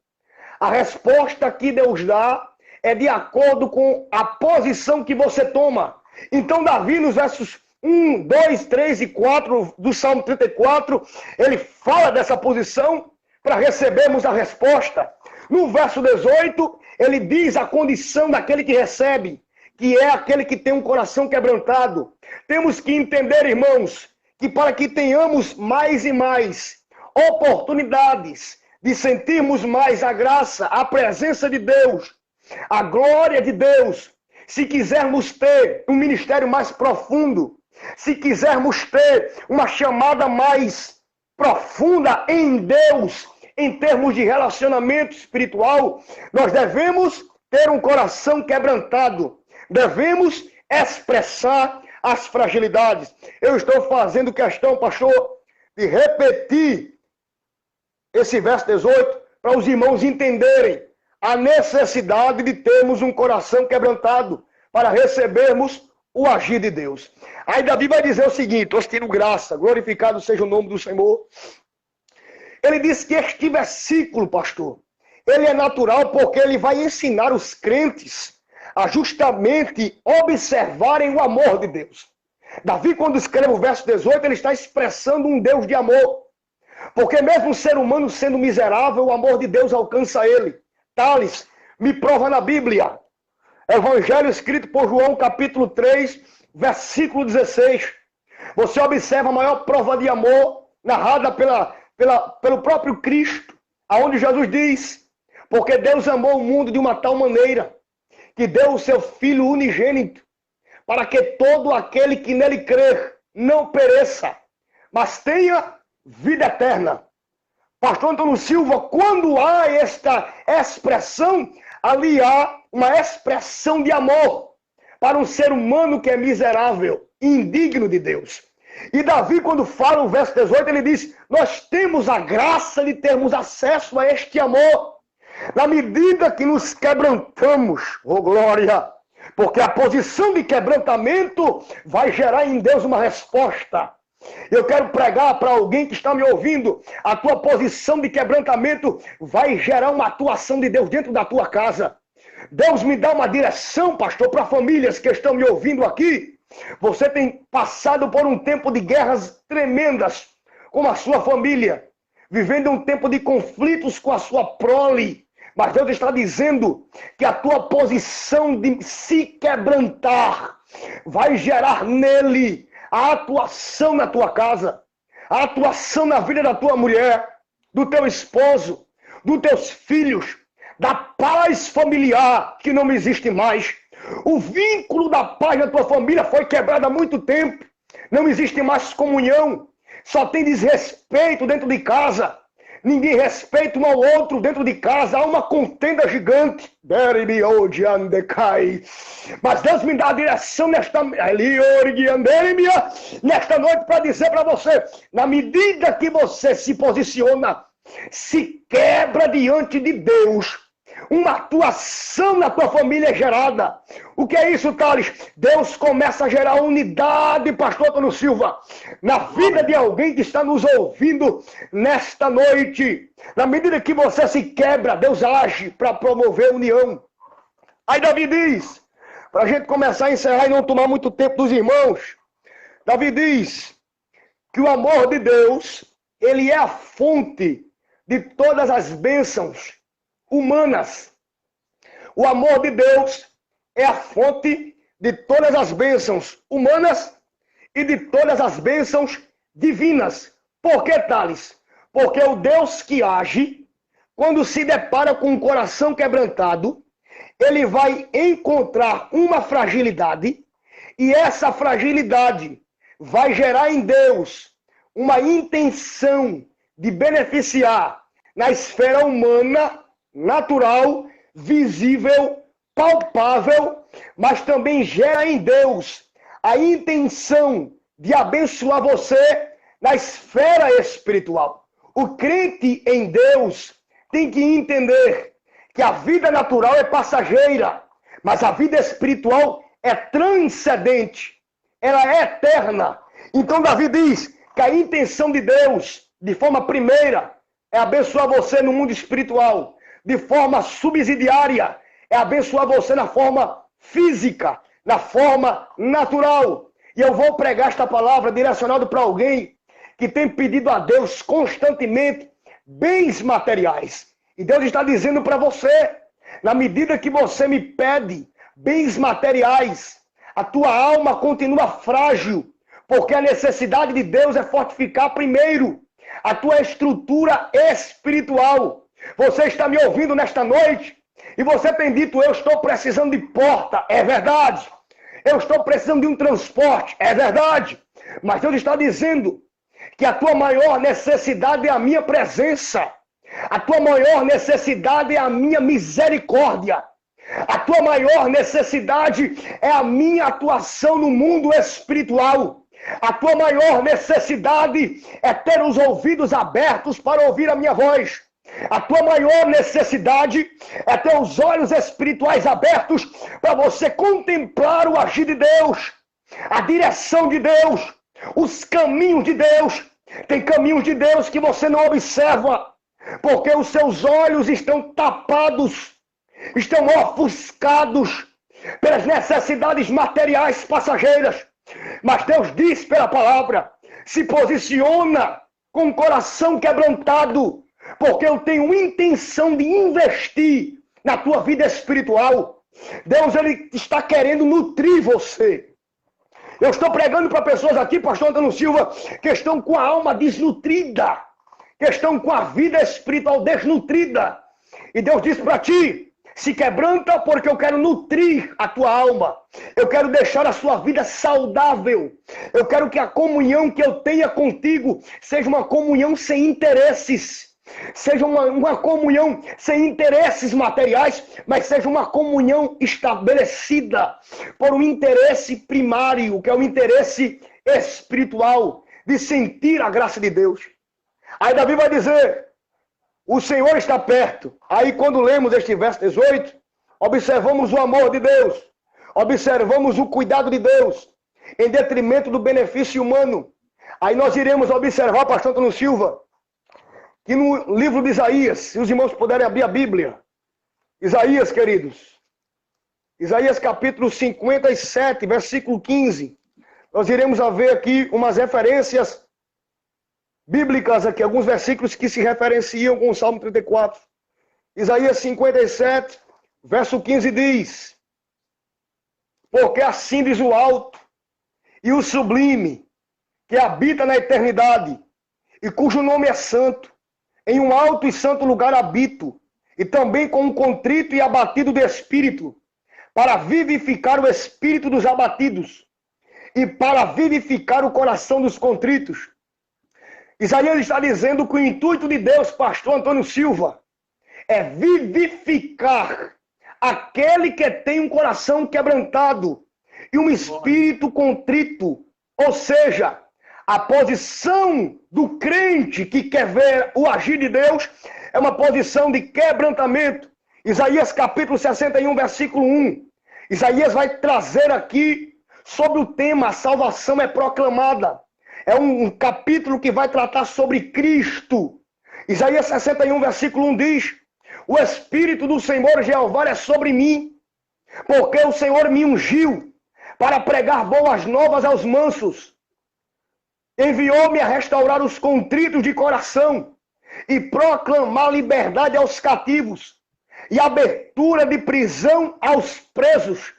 A resposta que Deus dá é de acordo com a posição que você toma. Então, Davi, nos versos 1, 2, 3 e 4 do Salmo 34, ele fala dessa posição para recebermos a resposta. No verso 18, ele diz a condição daquele que recebe, que é aquele que tem um coração quebrantado. Temos que entender, irmãos, que para que tenhamos mais e mais oportunidades de sentirmos mais a graça, a presença de Deus, a glória de Deus, se quisermos ter um ministério mais profundo, se quisermos ter uma chamada mais profunda em Deus, em termos de relacionamento espiritual, nós devemos ter um coração quebrantado, devemos expressar as fragilidades. Eu estou fazendo questão, pastor, de repetir esse verso 18 para os irmãos entenderem a necessidade de termos um coração quebrantado para recebermos o agir de Deus. Aí Davi vai dizer o seguinte: os tiro graça, glorificado seja o nome do Senhor. Ele diz que este versículo, pastor, ele é natural porque ele vai ensinar os crentes a justamente observarem o amor de Deus. Davi, quando escreve o verso 18, ele está expressando um Deus de amor. Porque mesmo o ser humano sendo miserável, o amor de Deus alcança ele. Tales, me prova na Bíblia. Evangelho escrito por João, capítulo 3, versículo 16. Você observa a maior prova de amor narrada pelo próprio Cristo, aonde Jesus diz: porque Deus amou o mundo de uma tal maneira que deu o seu Filho unigênito, para que todo aquele que nele crer não pereça, mas tenha vida eterna. Pastor Antônio Silva, quando há esta expressão, ali há uma expressão de amor para um ser humano que é miserável, indigno de Deus. E Davi, quando fala o verso 18, ele diz: nós temos a graça de termos acesso a este amor, na medida que nos quebrantamos, oh glória, porque a posição de quebrantamento vai gerar em Deus uma resposta. Eu quero pregar para alguém que está me ouvindo: a tua posição de quebrantamento vai gerar uma atuação de Deus dentro da tua casa. Deus me dá uma direção, pastor, para famílias que estão me ouvindo aqui. Você tem passado por um tempo de guerras tremendas com a sua família, vivendo um tempo de conflitos com a sua prole. Mas Deus está dizendo que a tua posição de se quebrantar vai gerar nele a atuação na tua casa, a atuação na vida da tua mulher, do teu esposo, dos teus filhos, da paz familiar que não existe mais. O vínculo da paz na tua família foi quebrado há muito tempo. Não existe mais comunhão. Só tem desrespeito dentro de casa. Ninguém respeita um ao outro dentro de casa. Há uma contenda gigante. Mas Deus me dá a direção nesta noite para dizer para você: na medida que você se posiciona, se quebra diante de Deus, uma atuação na tua família é gerada. O que é isso, Thales? Deus começa a gerar unidade, pastor Antônio Silva, na vida de alguém que está nos ouvindo nesta noite. Na medida que você se quebra, Deus age para promover união. Aí Davi diz, para a gente começar a encerrar e não tomar muito tempo dos irmãos, Davi diz que o amor de Deus, ele é a fonte de todas as bênçãos humanas. O amor de Deus é a fonte de todas as bênçãos humanas e de todas as bênçãos divinas. Por que, Thales? Porque o Deus que age, quando se depara com um coração quebrantado, ele vai encontrar uma fragilidade, e essa fragilidade vai gerar em Deus uma intenção de beneficiar na esfera humana, natural, visível, palpável, mas também gera em Deus a intenção de abençoar você na esfera espiritual. O crente em Deus tem que entender que a vida natural é passageira, mas a vida espiritual é transcendente, ela é eterna. Então Davi diz que a intenção de Deus, de forma primeira, é abençoar você no mundo espiritual. De forma subsidiária, é abençoar você na forma física, na forma natural. E eu vou pregar esta palavra direcionada para alguém que tem pedido a Deus constantemente bens materiais. E Deus está dizendo para você, na medida que você me pede bens materiais. A tua alma continua frágil, porque a necessidade de Deus é fortificar primeiro a tua estrutura espiritual. Você está me ouvindo nesta noite e você tem dito, eu estou precisando de porta. É verdade. Eu estou precisando de um transporte. É verdade. Mas Deus está dizendo que a tua maior necessidade é a minha presença. A tua maior necessidade é a minha misericórdia. A tua maior necessidade é a minha atuação no mundo espiritual. A tua maior necessidade é ter os ouvidos abertos para ouvir a minha voz. A tua maior necessidade é ter os olhos espirituais abertos para você contemplar o agir de Deus, a direção de Deus, os caminhos de Deus. Tem caminhos de Deus que você não observa, porque os seus olhos estão tapados, estão ofuscados pelas necessidades materiais passageiras. Mas Deus diz pela palavra, se posiciona com o coração quebrantado, porque eu tenho intenção de investir na tua vida espiritual. Deus, ele está querendo nutrir você. Eu estou pregando para pessoas aqui, pastor Antônio Silva, que estão com a alma desnutrida, que estão com a vida espiritual desnutrida. E Deus diz para ti, se quebranta porque eu quero nutrir a tua alma. Eu quero deixar a sua vida saudável. Eu quero que a comunhão que eu tenha contigo seja uma comunhão sem interesses. Seja uma comunhão sem interesses materiais, mas seja uma comunhão estabelecida por um interesse primário, que é o interesse espiritual, de sentir a graça de Deus. Aí Davi vai dizer, o Senhor está perto. Aí quando lemos este verso 18, observamos o amor de Deus, observamos o cuidado de Deus, em detrimento do benefício humano. Aí nós iremos observar, pastor Antônio Silva, que no livro de Isaías, se os irmãos puderem abrir a Bíblia, Isaías, queridos, Isaías capítulo 57, versículo 15, nós iremos ver aqui umas referências bíblicas aqui, alguns versículos que se referenciam com o Salmo 34. Isaías 57, verso 15 diz, porque assim diz o alto e o sublime, que habita na eternidade, e cujo nome é santo, em um alto e santo lugar habito, e também com um contrito e abatido de espírito, para vivificar o espírito dos abatidos, e para vivificar o coração dos contritos. Isaías está dizendo que o intuito de Deus, pastor Antônio Silva, é vivificar aquele que tem um coração quebrantado e um espírito contrito, ou seja, a posição do crente que quer ver o agir de Deus é uma posição de quebrantamento. Isaías capítulo 61, versículo 1. Isaías vai trazer aqui sobre o tema a salvação é proclamada. É um capítulo que vai tratar sobre Cristo. Isaías 61, versículo 1 diz, o Espírito do Senhor Jeová é sobre mim, porque o Senhor me ungiu para pregar boas novas aos mansos. Enviou-me a restaurar os contritos de coração e proclamar liberdade aos cativos e abertura de prisão aos presos.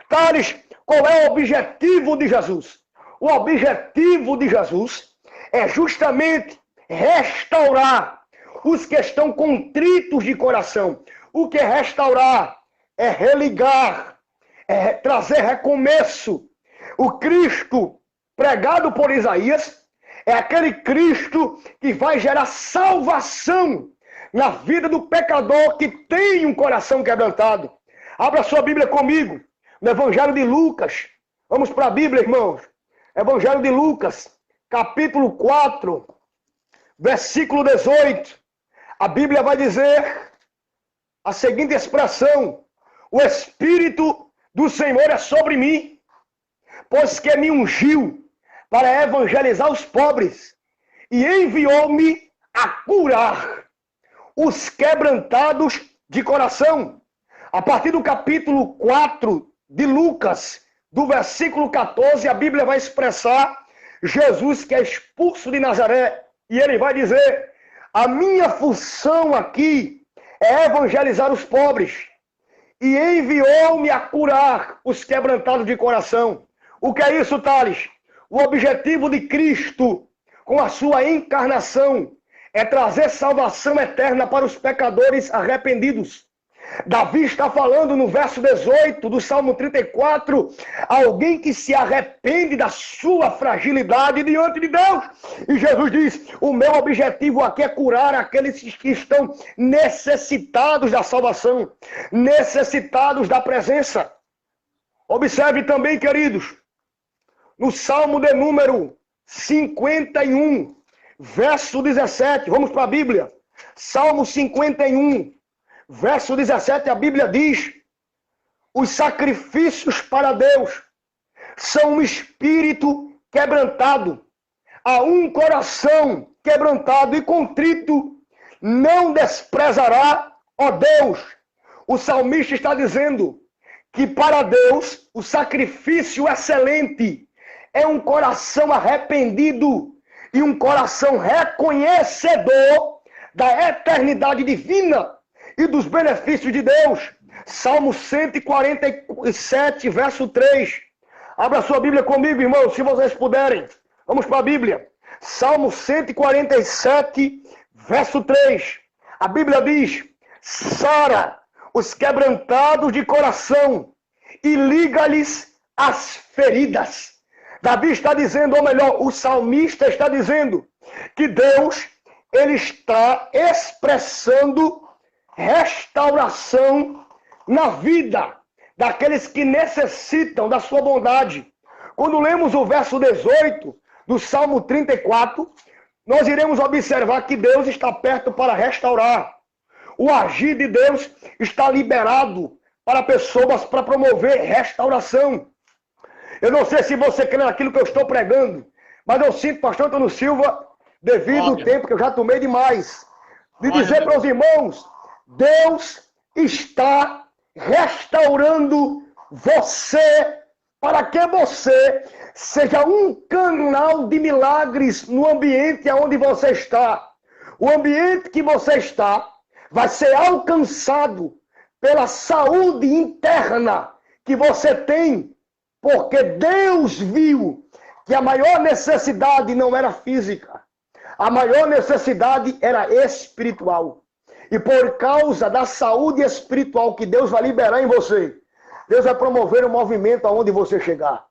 Tales, qual é o objetivo de Jesus? O objetivo de Jesus é justamente restaurar os que estão contritos de coração. O que é restaurar? É religar, é trazer recomeço. O Cristo pregado por Isaías é aquele Cristo que vai gerar salvação na vida do pecador que tem um coração quebrantado. Abra sua Bíblia comigo, no Evangelho de Lucas. Vamos para a Bíblia, irmãos. Evangelho de Lucas, capítulo 4, versículo 18. A Bíblia vai dizer a seguinte expressão: o Espírito do Senhor é sobre mim, pois que me ungiu para evangelizar os pobres e enviou-me a curar os quebrantados de coração. A partir do capítulo 4 de Lucas, do versículo 14, a Bíblia vai expressar Jesus que é expulso de Nazaré. E ele vai dizer, a minha função aqui é evangelizar os pobres e enviou-me a curar os quebrantados de coração. O que é isso, Thales? O objetivo de Cristo, com a sua encarnação, é trazer salvação eterna para os pecadores arrependidos. Davi está falando no verso 18 do Salmo 34, alguém que se arrepende da sua fragilidade diante de Deus. E Jesus diz, o meu objetivo aqui é curar aqueles que estão necessitados da salvação, necessitados da presença. Observe também, queridos, no Salmo de número 51, verso 17, vamos para a Bíblia. Salmo 51, verso 17, a Bíblia diz, os sacrifícios para Deus são um espírito quebrantado, a um coração quebrantado e contrito não desprezará, ó Deus. O salmista está dizendo que para Deus o sacrifício excelente é um coração arrependido e um coração reconhecedor da eternidade divina e dos benefícios de Deus. Salmo 147, verso 3. Abra sua Bíblia comigo, irmãos, se vocês puderem. Vamos para a Bíblia. Salmo 147, verso 3. A Bíblia diz, sara os quebrantados de coração e liga-lhes as feridas. Davi está dizendo, ou melhor, o salmista está dizendo que Deus, ele está expressando restauração na vida daqueles que necessitam da sua bondade. Quando lemos o verso 18 do Salmo 34, nós iremos observar que Deus está perto para restaurar. O agir de Deus está liberado para pessoas, para promover restauração. Eu não sei se você crê naquilo que eu estou pregando, mas eu sinto, pastor Antônio Silva, devido ao tempo que eu já tomei demais, de dizer para os irmãos, Deus está restaurando você para que você seja um canal de milagres no ambiente onde você está. O ambiente que você está vai ser alcançado pela saúde interna que você tem, porque Deus viu que a maior necessidade não era física, a maior necessidade era espiritual. E por causa da saúde espiritual que Deus vai liberar em você, Deus vai promover um movimento aonde você chegar.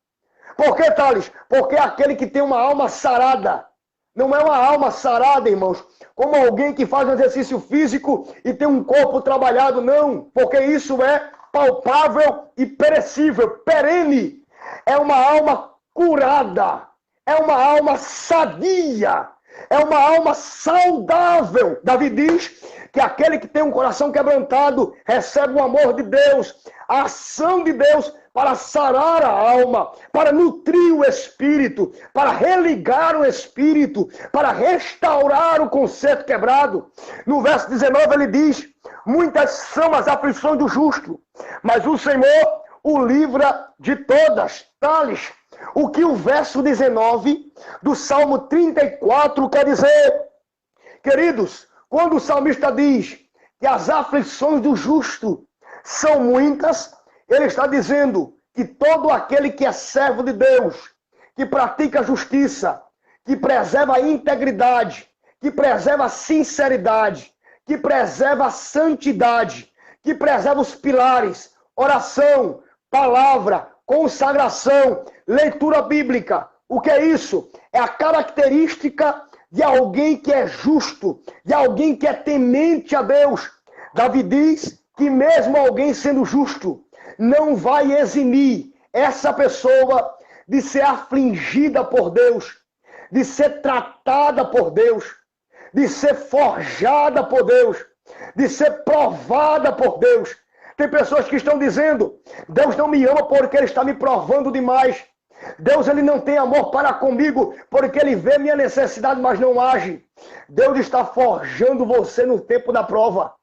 Por que, Thales? Porque aquele que tem uma alma sarada, não é uma alma sarada, irmãos, como alguém que faz um exercício físico e tem um corpo trabalhado, não. Porque isso é palpável e perecível, perene. É uma alma curada, é uma alma sadia, é uma alma saudável. Davi diz que aquele que tem um coração quebrantado recebe o amor de Deus, a ação de Deus para sarar a alma, para nutrir o espírito, para religar o espírito, para restaurar o conceito quebrado. No verso 19 ele diz, muitas são as aflições do justo, mas o Senhor o livra de todas. Thales, o que o verso 19 do Salmo 34 quer dizer? Queridos, quando o salmista diz que as aflições do justo são muitas, ele está dizendo que todo aquele que é servo de Deus, que pratica a justiça, que preserva a integridade, que preserva a sinceridade, que preserva a santidade, que preserva os pilares, oração, palavra, consagração, leitura bíblica. O que é isso? É a característica de alguém que é justo, de alguém que é temente a Deus. Davi diz que mesmo alguém sendo justo, não vai eximir essa pessoa de ser afligida por Deus, de ser tratada por Deus, de ser forjada por Deus, de ser provada por Deus. Tem pessoas que estão dizendo, Deus não me ama porque Ele está me provando demais. Deus, Ele não tem amor para comigo porque Ele vê minha necessidade, mas não age. Deus está forjando você no tempo da prova.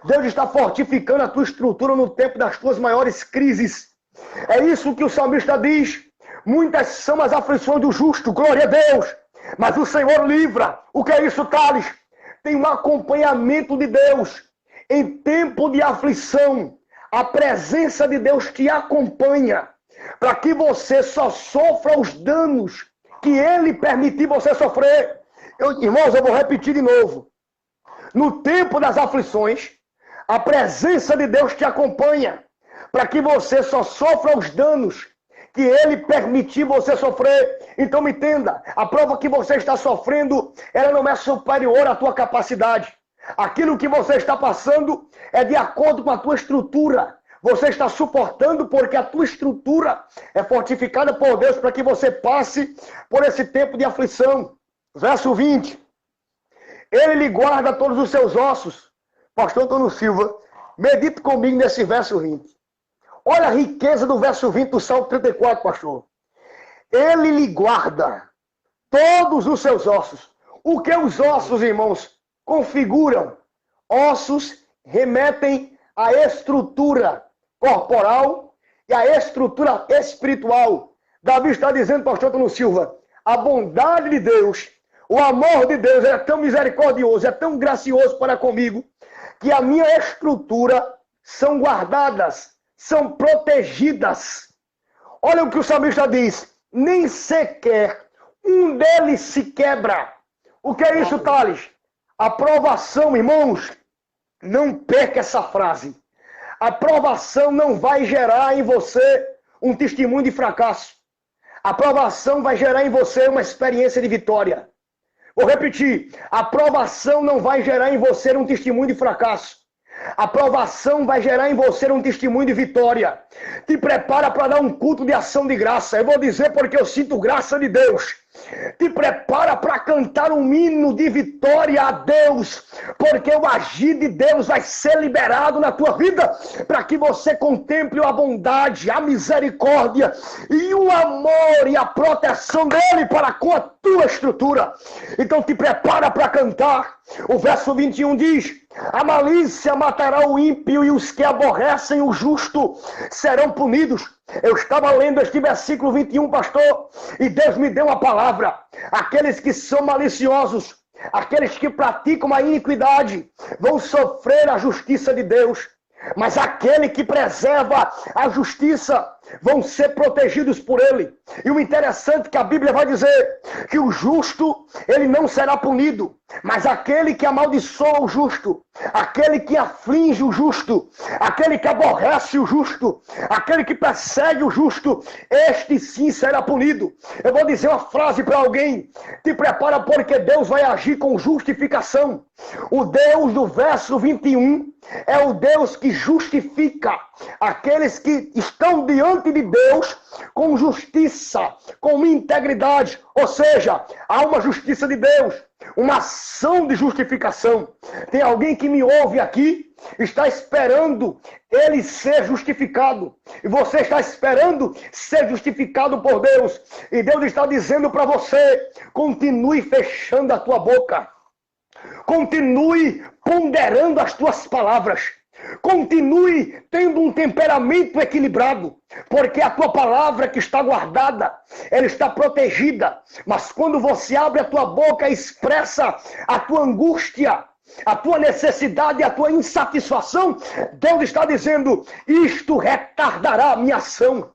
Deus está fortificando a tua estrutura no tempo das tuas maiores crises. É isso que o salmista diz. Muitas são as aflições do justo, glória a Deus. Mas o Senhor livra. O que é isso, Thales? Tem um acompanhamento de Deus. Em tempo de aflição, a presença de Deus te acompanha para que você só sofra os danos que Ele permitir você sofrer. Irmãos, eu vou repetir de novo. No tempo das aflições, a presença de Deus te acompanha para que você só sofra os danos que Ele permitir você sofrer. Então me entenda, a prova que você está sofrendo, ela não é superior à tua capacidade. Aquilo que você está passando é de acordo com a tua estrutura. Você está suportando porque a tua estrutura é fortificada por Deus para que você passe por esse tempo de aflição. Verso 20. Ele lhe guarda todos os seus ossos. Pastor Antônio Silva, medite comigo nesse verso 20. Olha a riqueza do verso 20 do Salmo 34, pastor. Ele lhe guarda todos os seus ossos. O que os ossos, irmãos, configuram? Ossos remetem à estrutura corporal e à estrutura espiritual. Davi está dizendo, pastor Antônio Silva, a bondade de Deus, o amor de Deus é tão misericordioso, é tão gracioso para comigo, que a minha estrutura são guardadas, são protegidas. Olha o que o salmista diz, nem sequer um deles se quebra. O que é isso, Thales? A provação, irmãos, não perca essa frase. A provação não vai gerar em você um testemunho de fracasso. A provação vai gerar em você uma experiência de vitória. Vou repetir. A provação não vai gerar em você um testemunho de fracasso. A provação vai gerar em você um testemunho de vitória. Te prepara para dar um culto de ação de graça. Eu vou dizer porque eu sinto graça de Deus. Te prepara para cantar um hino de vitória a Deus, porque o agir de Deus vai ser liberado na tua vida, para que você contemple a bondade, a misericórdia e o amor e a proteção dele para com a tua estrutura. Então te prepara para cantar. O verso 21 diz: a malícia matará o ímpio e os que aborrecem o justo serão punidos. Eu estava lendo este versículo 21, pastor, e Deus me deu uma palavra. Aqueles que são maliciosos, aqueles que praticam a iniquidade, vão sofrer a justiça de Deus. Mas aquele que preserva a justiça vão ser protegidos por ele. E o interessante é que a Bíblia vai dizer que o justo, ele não será punido. Mas aquele que amaldiçoa o justo, aquele que aflige o justo, aquele que aborrece o justo, aquele que persegue o justo, este sim será punido. Eu vou dizer uma frase para alguém: te prepara porque Deus vai agir com justificação. O Deus do verso 21 é o Deus que justifica aqueles que estão diante de Deus com justiça, com integridade. Ou seja, há uma justiça de Deus, uma ação de justificação. Tem alguém que me ouve aqui, está esperando ele ser justificado. E você está esperando ser justificado por Deus. E Deus está dizendo para você: continue fechando a tua boca. Continue ponderando as tuas palavras. Continue tendo um temperamento equilibrado, porque a tua palavra que está guardada, ela está protegida. Mas quando você abre a tua boca e expressa a tua angústia, a tua necessidade, a tua insatisfação, Deus está dizendo: isto retardará a minha ação.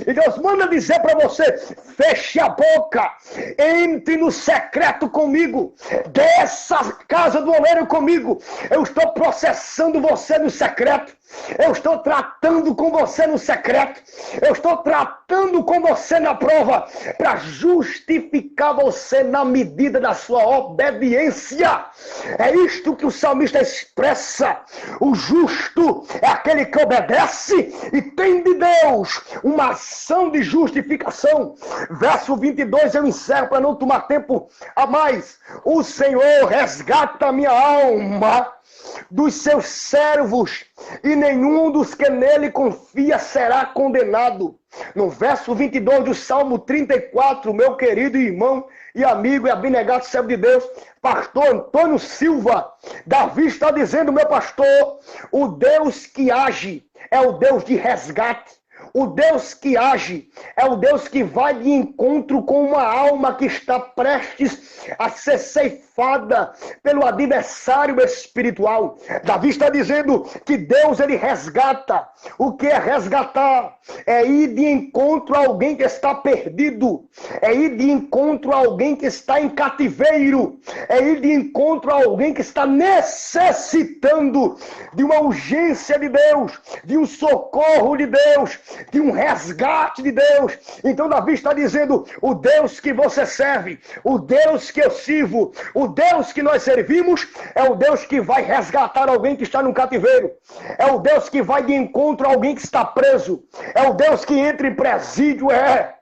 E Deus manda dizer para você: feche a boca, entre no secreto comigo, dessa casa do oleiro comigo. Eu estou processando você no secreto. Eu estou tratando com você no secreto. Eu estou tratando com você na prova, para justificar você na medida da sua obediência. É isto que o salmista expressa. O justo é aquele que obedece e tem de Deus uma ação de justificação. Verso 22 eu encerro para não tomar tempo a mais. O Senhor resgata a minha alma dos seus servos, e nenhum dos que nele confia será condenado. No verso 22 do Salmo 34, meu querido irmão e amigo e abnegado servo de Deus, pastor Antônio Silva, Davi está dizendo: meu pastor, o Deus que age é o Deus de resgate. O Deus que age é o Deus que vai de encontro com uma alma que está prestes a ser ceifada pelo adversário espiritual. Davi está dizendo que Deus, ele resgata. O que é resgatar? É ir de encontro a alguém que está perdido. É ir de encontro a alguém que está em cativeiro. É ir de encontro a alguém que está necessitando de uma urgência de Deus, de um socorro de Deus, de um resgate de Deus. Então Davi está dizendo: o Deus que você serve, o Deus que eu sirvo, o Deus que nós servimos, é o Deus que vai resgatar alguém que está no cativeiro. É o Deus que vai de encontro a alguém que está preso. É o Deus que entra em presídio, é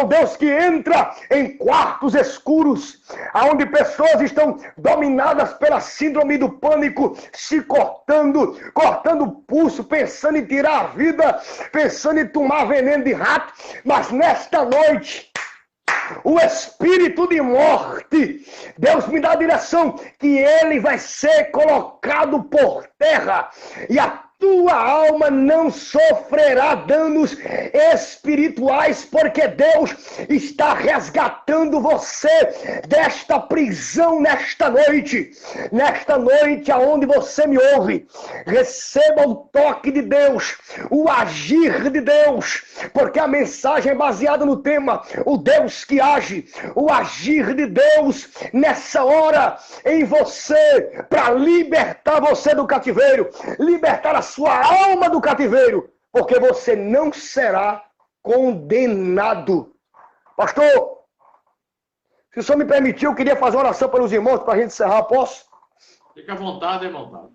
o Deus que entra em quartos escuros, onde pessoas estão dominadas pela síndrome do pânico, se cortando o pulso, pensando em tirar a vida, pensando em tomar veneno de rato. Mas nesta noite, o espírito de morte, Deus me dá a direção que ele vai ser colocado por terra e a tua alma não sofrerá danos espirituais, porque Deus está resgatando você desta prisão nesta noite. Nesta noite aonde você me ouve, receba o toque de Deus, o agir de Deus, porque a mensagem é baseada no tema, o Deus que age, o agir de Deus nessa hora em você, para libertar você do cativeiro, libertar a sua alma do cativeiro, porque você não será condenado. Pastor, se o senhor me permitir, eu queria fazer uma oração para os irmãos, para a gente encerrar, posso? Fica à vontade, irmão.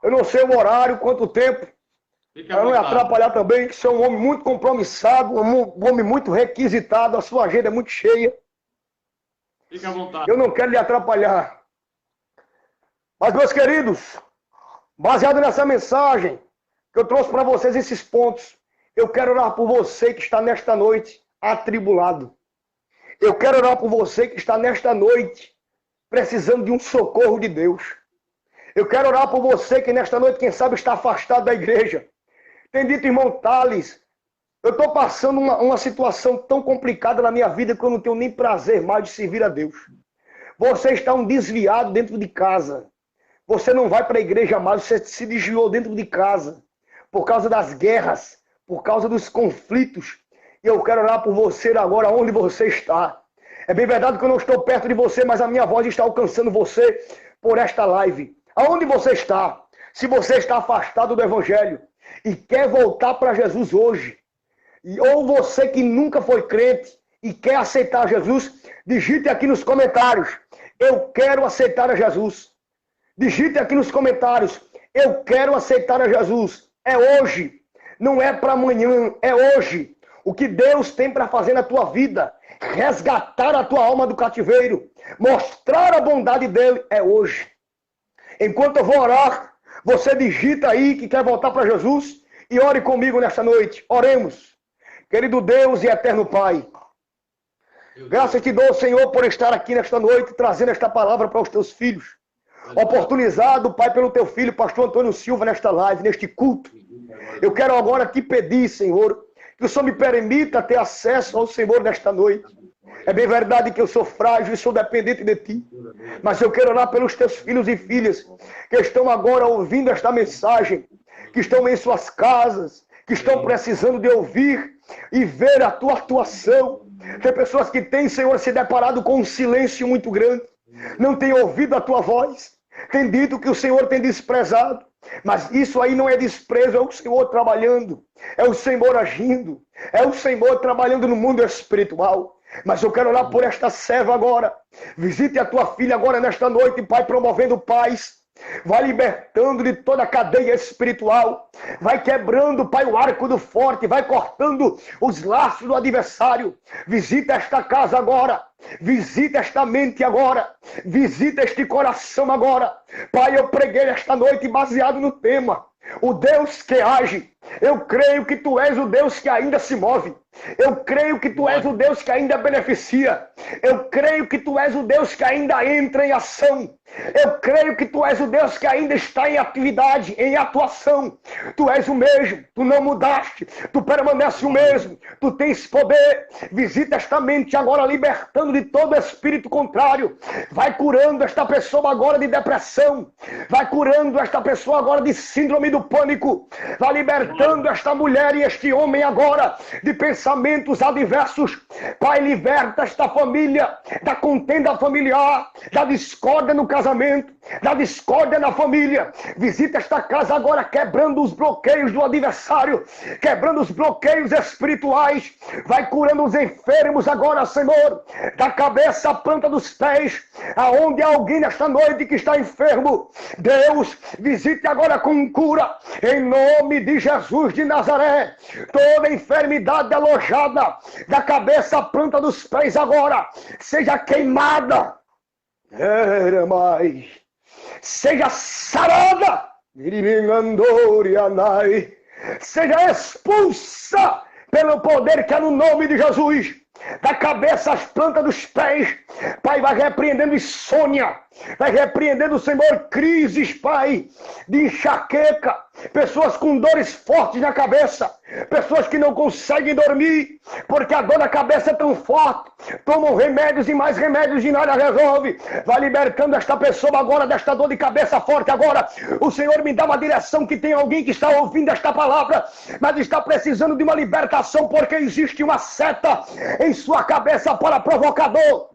Eu não sei o horário, quanto tempo, para não me atrapalhar também, que você é um homem muito compromissado, um homem muito requisitado, a sua agenda é muito cheia. Fica à vontade. Eu não quero lhe atrapalhar. Mas, meus queridos, baseado nessa mensagem que eu trouxe para vocês esses pontos, eu quero orar por você que está nesta noite atribulado. Eu quero orar por você que está nesta noite precisando de um socorro de Deus. Eu quero orar por você que nesta noite, quem sabe, está afastado da igreja. Tem dito, irmão Thales, eu estou passando uma situação tão complicada na minha vida que eu não tenho nem prazer mais de servir a Deus. Você está um desviado dentro de casa. Você não vai para a igreja mais, você se desviou dentro de casa. Por causa das guerras, por causa dos conflitos. E eu quero orar por você agora, onde você está. É bem verdade que eu não estou perto de você, mas a minha voz está alcançando você por esta live. Aonde você está? Se você está afastado do Evangelho e quer voltar para Jesus hoje, ou você que nunca foi crente e quer aceitar Jesus, digite aqui nos comentários: eu quero aceitar a Jesus. Digite aqui nos comentários: eu quero aceitar a Jesus. É hoje, não é para amanhã, é hoje. O que Deus tem para fazer na tua vida, resgatar a tua alma do cativeiro, mostrar a bondade dele, é hoje. Enquanto eu vou orar, você digita aí que quer voltar para Jesus e ore comigo nesta noite. Oremos. Querido Deus e eterno Pai, graças te dou, Senhor, por estar aqui nesta noite, trazendo esta palavra para os teus filhos. Oportunizado, Pai, pelo teu filho, pastor Antônio Silva, nesta live, neste culto. Eu quero agora te pedir, Senhor, que o Senhor me permita ter acesso ao Senhor nesta noite. É bem verdade que eu sou frágil e sou dependente de ti. Mas eu quero orar pelos teus filhos e filhas que estão agora ouvindo esta mensagem, que estão em suas casas, que estão precisando de ouvir e ver a tua atuação. Tem pessoas que têm, Senhor, se deparado com um silêncio muito grande, não têm ouvido a tua voz, tem dito que o Senhor tem desprezado. Mas isso aí não é desprezo, é o Senhor trabalhando, é o Senhor agindo, é o Senhor trabalhando no mundo espiritual. Mas eu quero orar por esta serva agora. Visite a tua filha agora nesta noite, Pai, promovendo paz. Vai libertando de toda a cadeia espiritual. Vai quebrando, Pai, o arco do forte. Vai cortando os laços do adversário. Visita esta casa agora. Visita esta mente agora. Visita este coração agora. Pai, eu preguei esta noite baseado no tema: o Deus que age. Eu creio que tu és o Deus que ainda se move. Eu creio que tu és o Deus que ainda beneficia. Eu creio que tu és o Deus que ainda entra em ação. Eu creio que tu és o Deus que ainda está em atividade, em atuação. Tu és o mesmo, tu não mudaste, tu permanece o mesmo, tu tens poder. Visita esta mente agora, libertando de todo espírito contrário. Vai curando esta pessoa agora de depressão. Vai curando esta pessoa agora de síndrome do pânico. Vai libertando esta mulher e este homem agora de pensamentos adversos. Pai, liberta esta família da contenda familiar, da discórdia no casamento, da discórdia na família. Visita esta casa agora, quebrando os bloqueios do adversário, quebrando os bloqueios espirituais. Vai curando os enfermos agora, Senhor, da cabeça à planta dos pés, aonde há alguém nesta noite que está enfermo. Deus, visite agora com cura, em nome de Jesus de Nazaré. Toda enfermidade alojada da cabeça à planta dos pés agora, seja queimada. Era mais. Seja sarada, seja expulsa pelo poder que é no nome de Jesus, da cabeça às plantas dos pés. Pai, vai repreendendo insônia, vai repreendendo, Senhor, crises, Pai, de enxaqueca, pessoas com dores fortes na cabeça, pessoas que não conseguem dormir, porque a dor na cabeça é tão forte, tomam remédios e mais remédios e nada resolve. Vai libertando esta pessoa agora desta dor de cabeça forte agora. O Senhor me dá uma direção que tem alguém que está ouvindo esta palavra, mas está precisando de uma libertação, porque existe uma seta em sua cabeça para provocador.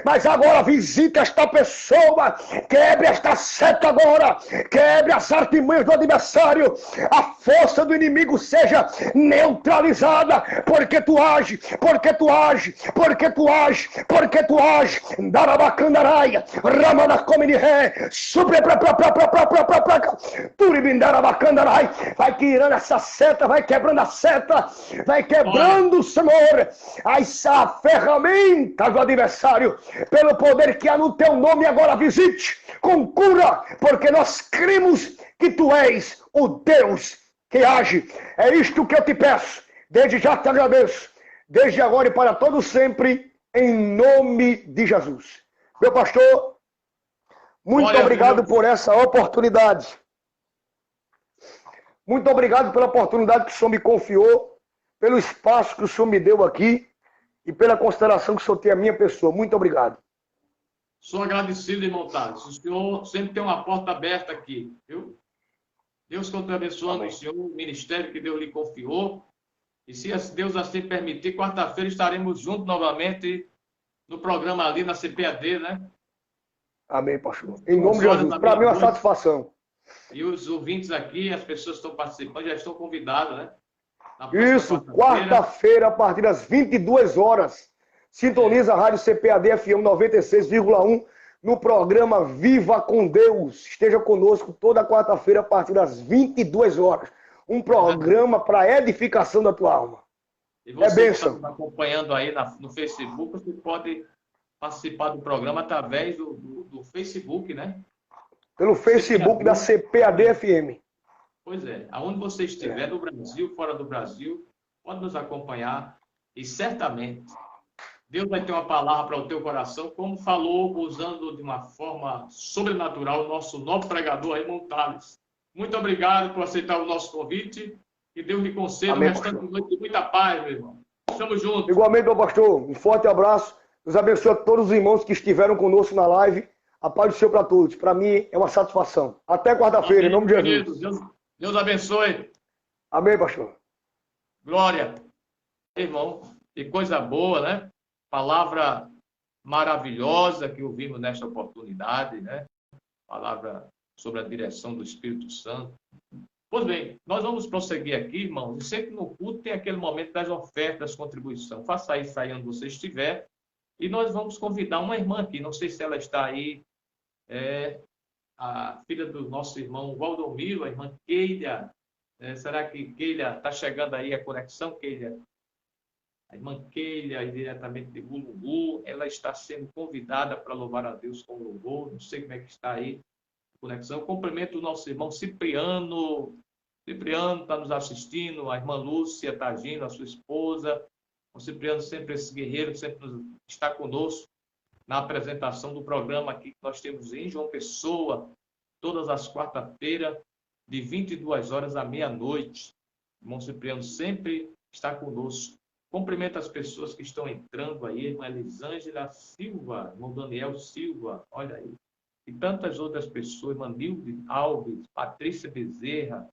Mas agora visita esta pessoa, quebre esta seta agora, quebre as artimanhas do adversário, a força do inimigo seja neutralizada, porque tu age, porque tu age, porque tu age, porque tu age. Darabacandaraia, Ramanacomini ré, Turibindarabacandarai, vai tirando essa seta, vai quebrando a seta, vai quebrando, Senhor, a ferramenta do adversário, pelo poder que há no teu nome. Agora visite com cura, porque nós cremos que tu és o Deus que age. É isto que eu te peço, desde já te agradeço, desde agora e para todo sempre, em nome de Jesus. Meu pastor, muito obrigado por essa oportunidade. Muito obrigado pela oportunidade que o Senhor me confiou, pelo espaço que o Senhor me deu aqui e pela consideração que o Senhor tem a minha pessoa. Muito obrigado. Sou agradecido, irmão Thales. O senhor sempre tem uma porta aberta aqui, viu? Deus continue abençoando Amém. O senhor, o ministério que Deus lhe confiou. E se Deus assim permitir, quarta-feira estaremos juntos novamente no programa ali na CPAD, né? Amém, pastor. Em nome de Jesus. Para mim é uma satisfação. E os ouvintes aqui, as pessoas que estão participando, já estão convidados, né? Isso, quarta-feira, a partir das 22 horas. Sintoniza a Rádio CPAD FM 96,1 no programa Viva com Deus. Esteja conosco toda quarta-feira, a partir das 22 horas. Um programa para edificação da tua alma. E você que está nos acompanhando aí no Facebook, você pode participar do programa através do Facebook, né? Pelo Facebook da CPAD FM. Pois é, aonde você estiver, no Brasil, fora do Brasil, pode nos acompanhar e certamente Deus vai ter uma palavra para o teu coração, como falou, usando de uma forma sobrenatural, o nosso novo pregador, Raymond Thales. Muito obrigado por aceitar o nosso convite e Deus lhe conceda um restante de noite de muita paz, meu irmão. Estamos juntos. Igualmente, meu pastor, um forte abraço. Deus abençoe a todos os irmãos que estiveram conosco na live. A paz do Senhor para todos. Para mim é uma satisfação. Até quarta-feira, em nome de Jesus. Deus abençoe. Amém, pastor. Glória. Irmão, que coisa boa, né? Palavra maravilhosa que ouvimos nesta oportunidade, né? Palavra sobre a direção do Espírito Santo. Pois bem, nós vamos prosseguir aqui, irmãos, e sempre no culto tem aquele momento das ofertas, contribuição. Faça isso aí onde você estiver. E nós vamos convidar uma irmã aqui, não sei se ela está aí, a filha do nosso irmão Valdomiro, a irmã Keila. Será que Keila está chegando aí a conexão, Keila? A irmã Keila, diretamente de Bulungu, ela está sendo convidada para louvar a Deus com louvor. Não sei como é que está aí a conexão. Eu cumprimento o nosso irmão Cipriano. Cipriano está nos assistindo, a irmã Lúcia está agindo, a sua esposa. O Cipriano sempre esse guerreiro, sempre está conosco. na apresentação do programa aqui que nós temos em João Pessoa, todas as quarta-feiras, de 22 horas à meia-noite. O irmão Cipriano sempre está conosco. Cumprimento as pessoas que estão entrando aí, irmã Elisângela Silva, irmão Daniel Silva, olha aí. E tantas outras pessoas, irmã Nilde Alves, Patrícia Bezerra,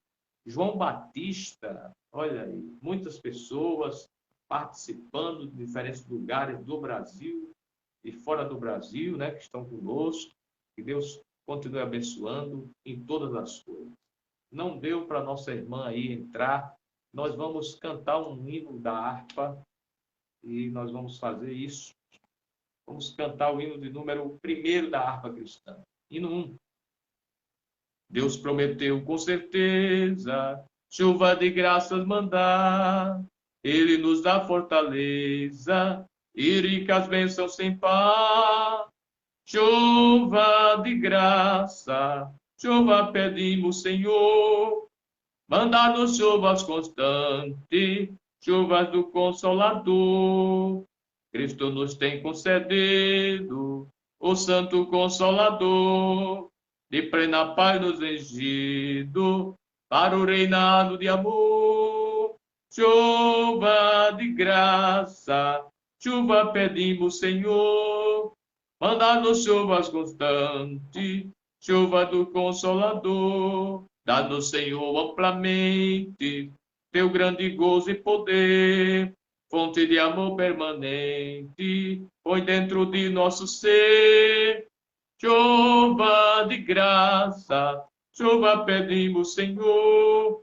João Batista, olha aí. Muitas pessoas participando de diferentes lugares do Brasil e fora do Brasil, né, que estão conosco. Que Deus continue abençoando em todas as coisas. Não deu para nossa irmã aí entrar. Nós vamos cantar um hino da harpa e nós vamos fazer isso. Vamos cantar o hino de número 1 da harpa cristã. Hino 1. Deus prometeu com certeza chuva de graças mandar. Ele nos dá fortaleza e ricas bênçãos sem par. Chuva de graça, chuva pedimos, Senhor. Manda-nos chuvas constantes, chuvas do Consolador. Cristo nos tem concedido o Santo Consolador, de plena paz nos enchido para o reinado de amor. Chuva de graça, chuva pedimos, Senhor. Manda-nos chuvas constantes, chuva do Consolador. Dá-nos, Senhor, amplamente teu grande gozo e poder, fonte de amor permanente, põe dentro de nosso ser. Chuva de graça, chuva pedimos, Senhor.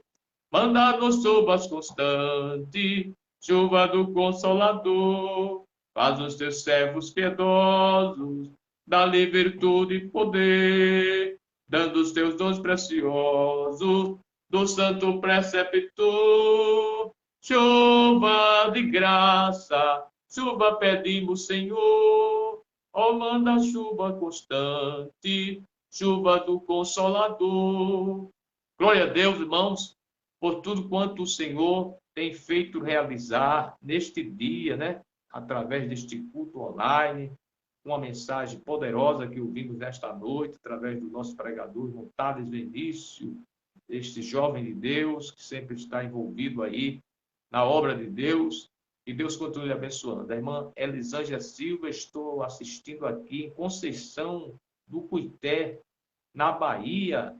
Manda-nos chuvas constantes, chuva do Consolador. Faz os teus servos piedosos, dá-lhe virtude e poder, dando os teus dons preciosos do santo preceptor. Chuva de graça, chuva pedimos, Senhor. Ó, manda chuva constante, chuva do Consolador. Glória a Deus, irmãos, por tudo quanto o Senhor tem feito realizar neste dia, né? Através deste culto online, uma mensagem poderosa que ouvimos nesta noite, através do nosso pregador, irmão Thales Vinícius, este jovem de Deus, que sempre está envolvido aí na obra de Deus, e Deus continue abençoando. A irmã Elisângela Silva, estou assistindo aqui em Conceição do Cuité, na Bahia,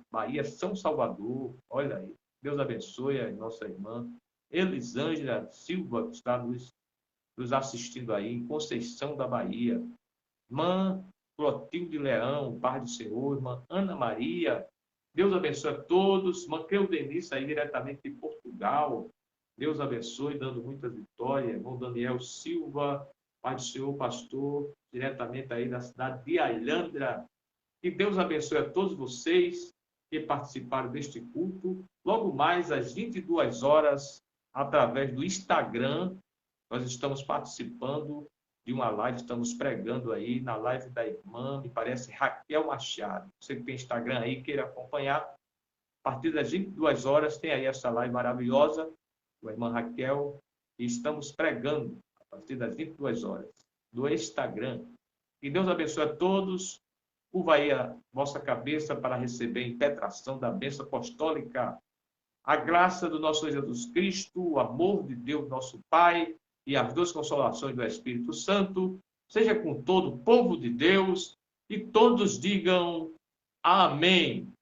São Salvador, olha aí. Deus abençoe a nossa irmã Elisângela Silva, que está nos assistindo aí em Conceição da Bahia. Irmã Clotilde Leão, Paz do Senhor, irmã Ana Maria, Deus abençoe a todos. Irmã Cleudenice aí diretamente de Portugal, Deus abençoe, dando muitas vitórias. Irmão Daniel Silva, Paz do Senhor, pastor, diretamente aí da cidade de Alhandra. Que Deus abençoe a todos vocês que participaram deste culto. Logo mais às 22 horas, através do Instagram, nós estamos participando de uma live, estamos pregando aí na live da irmã, me parece, Raquel Machado. Você que tem Instagram aí, queira acompanhar, a partir das 22 horas tem aí essa live maravilhosa com a irmã Raquel, e estamos pregando a partir das 22 horas do Instagram. Que Deus abençoe a todos, curva aí a vossa cabeça para receber a impetração da bênção apostólica, a graça do nosso Senhor Jesus Cristo, o amor de Deus, nosso Pai, e as duas consolações do Espírito Santo, seja com todo o povo de Deus, e todos digam amém.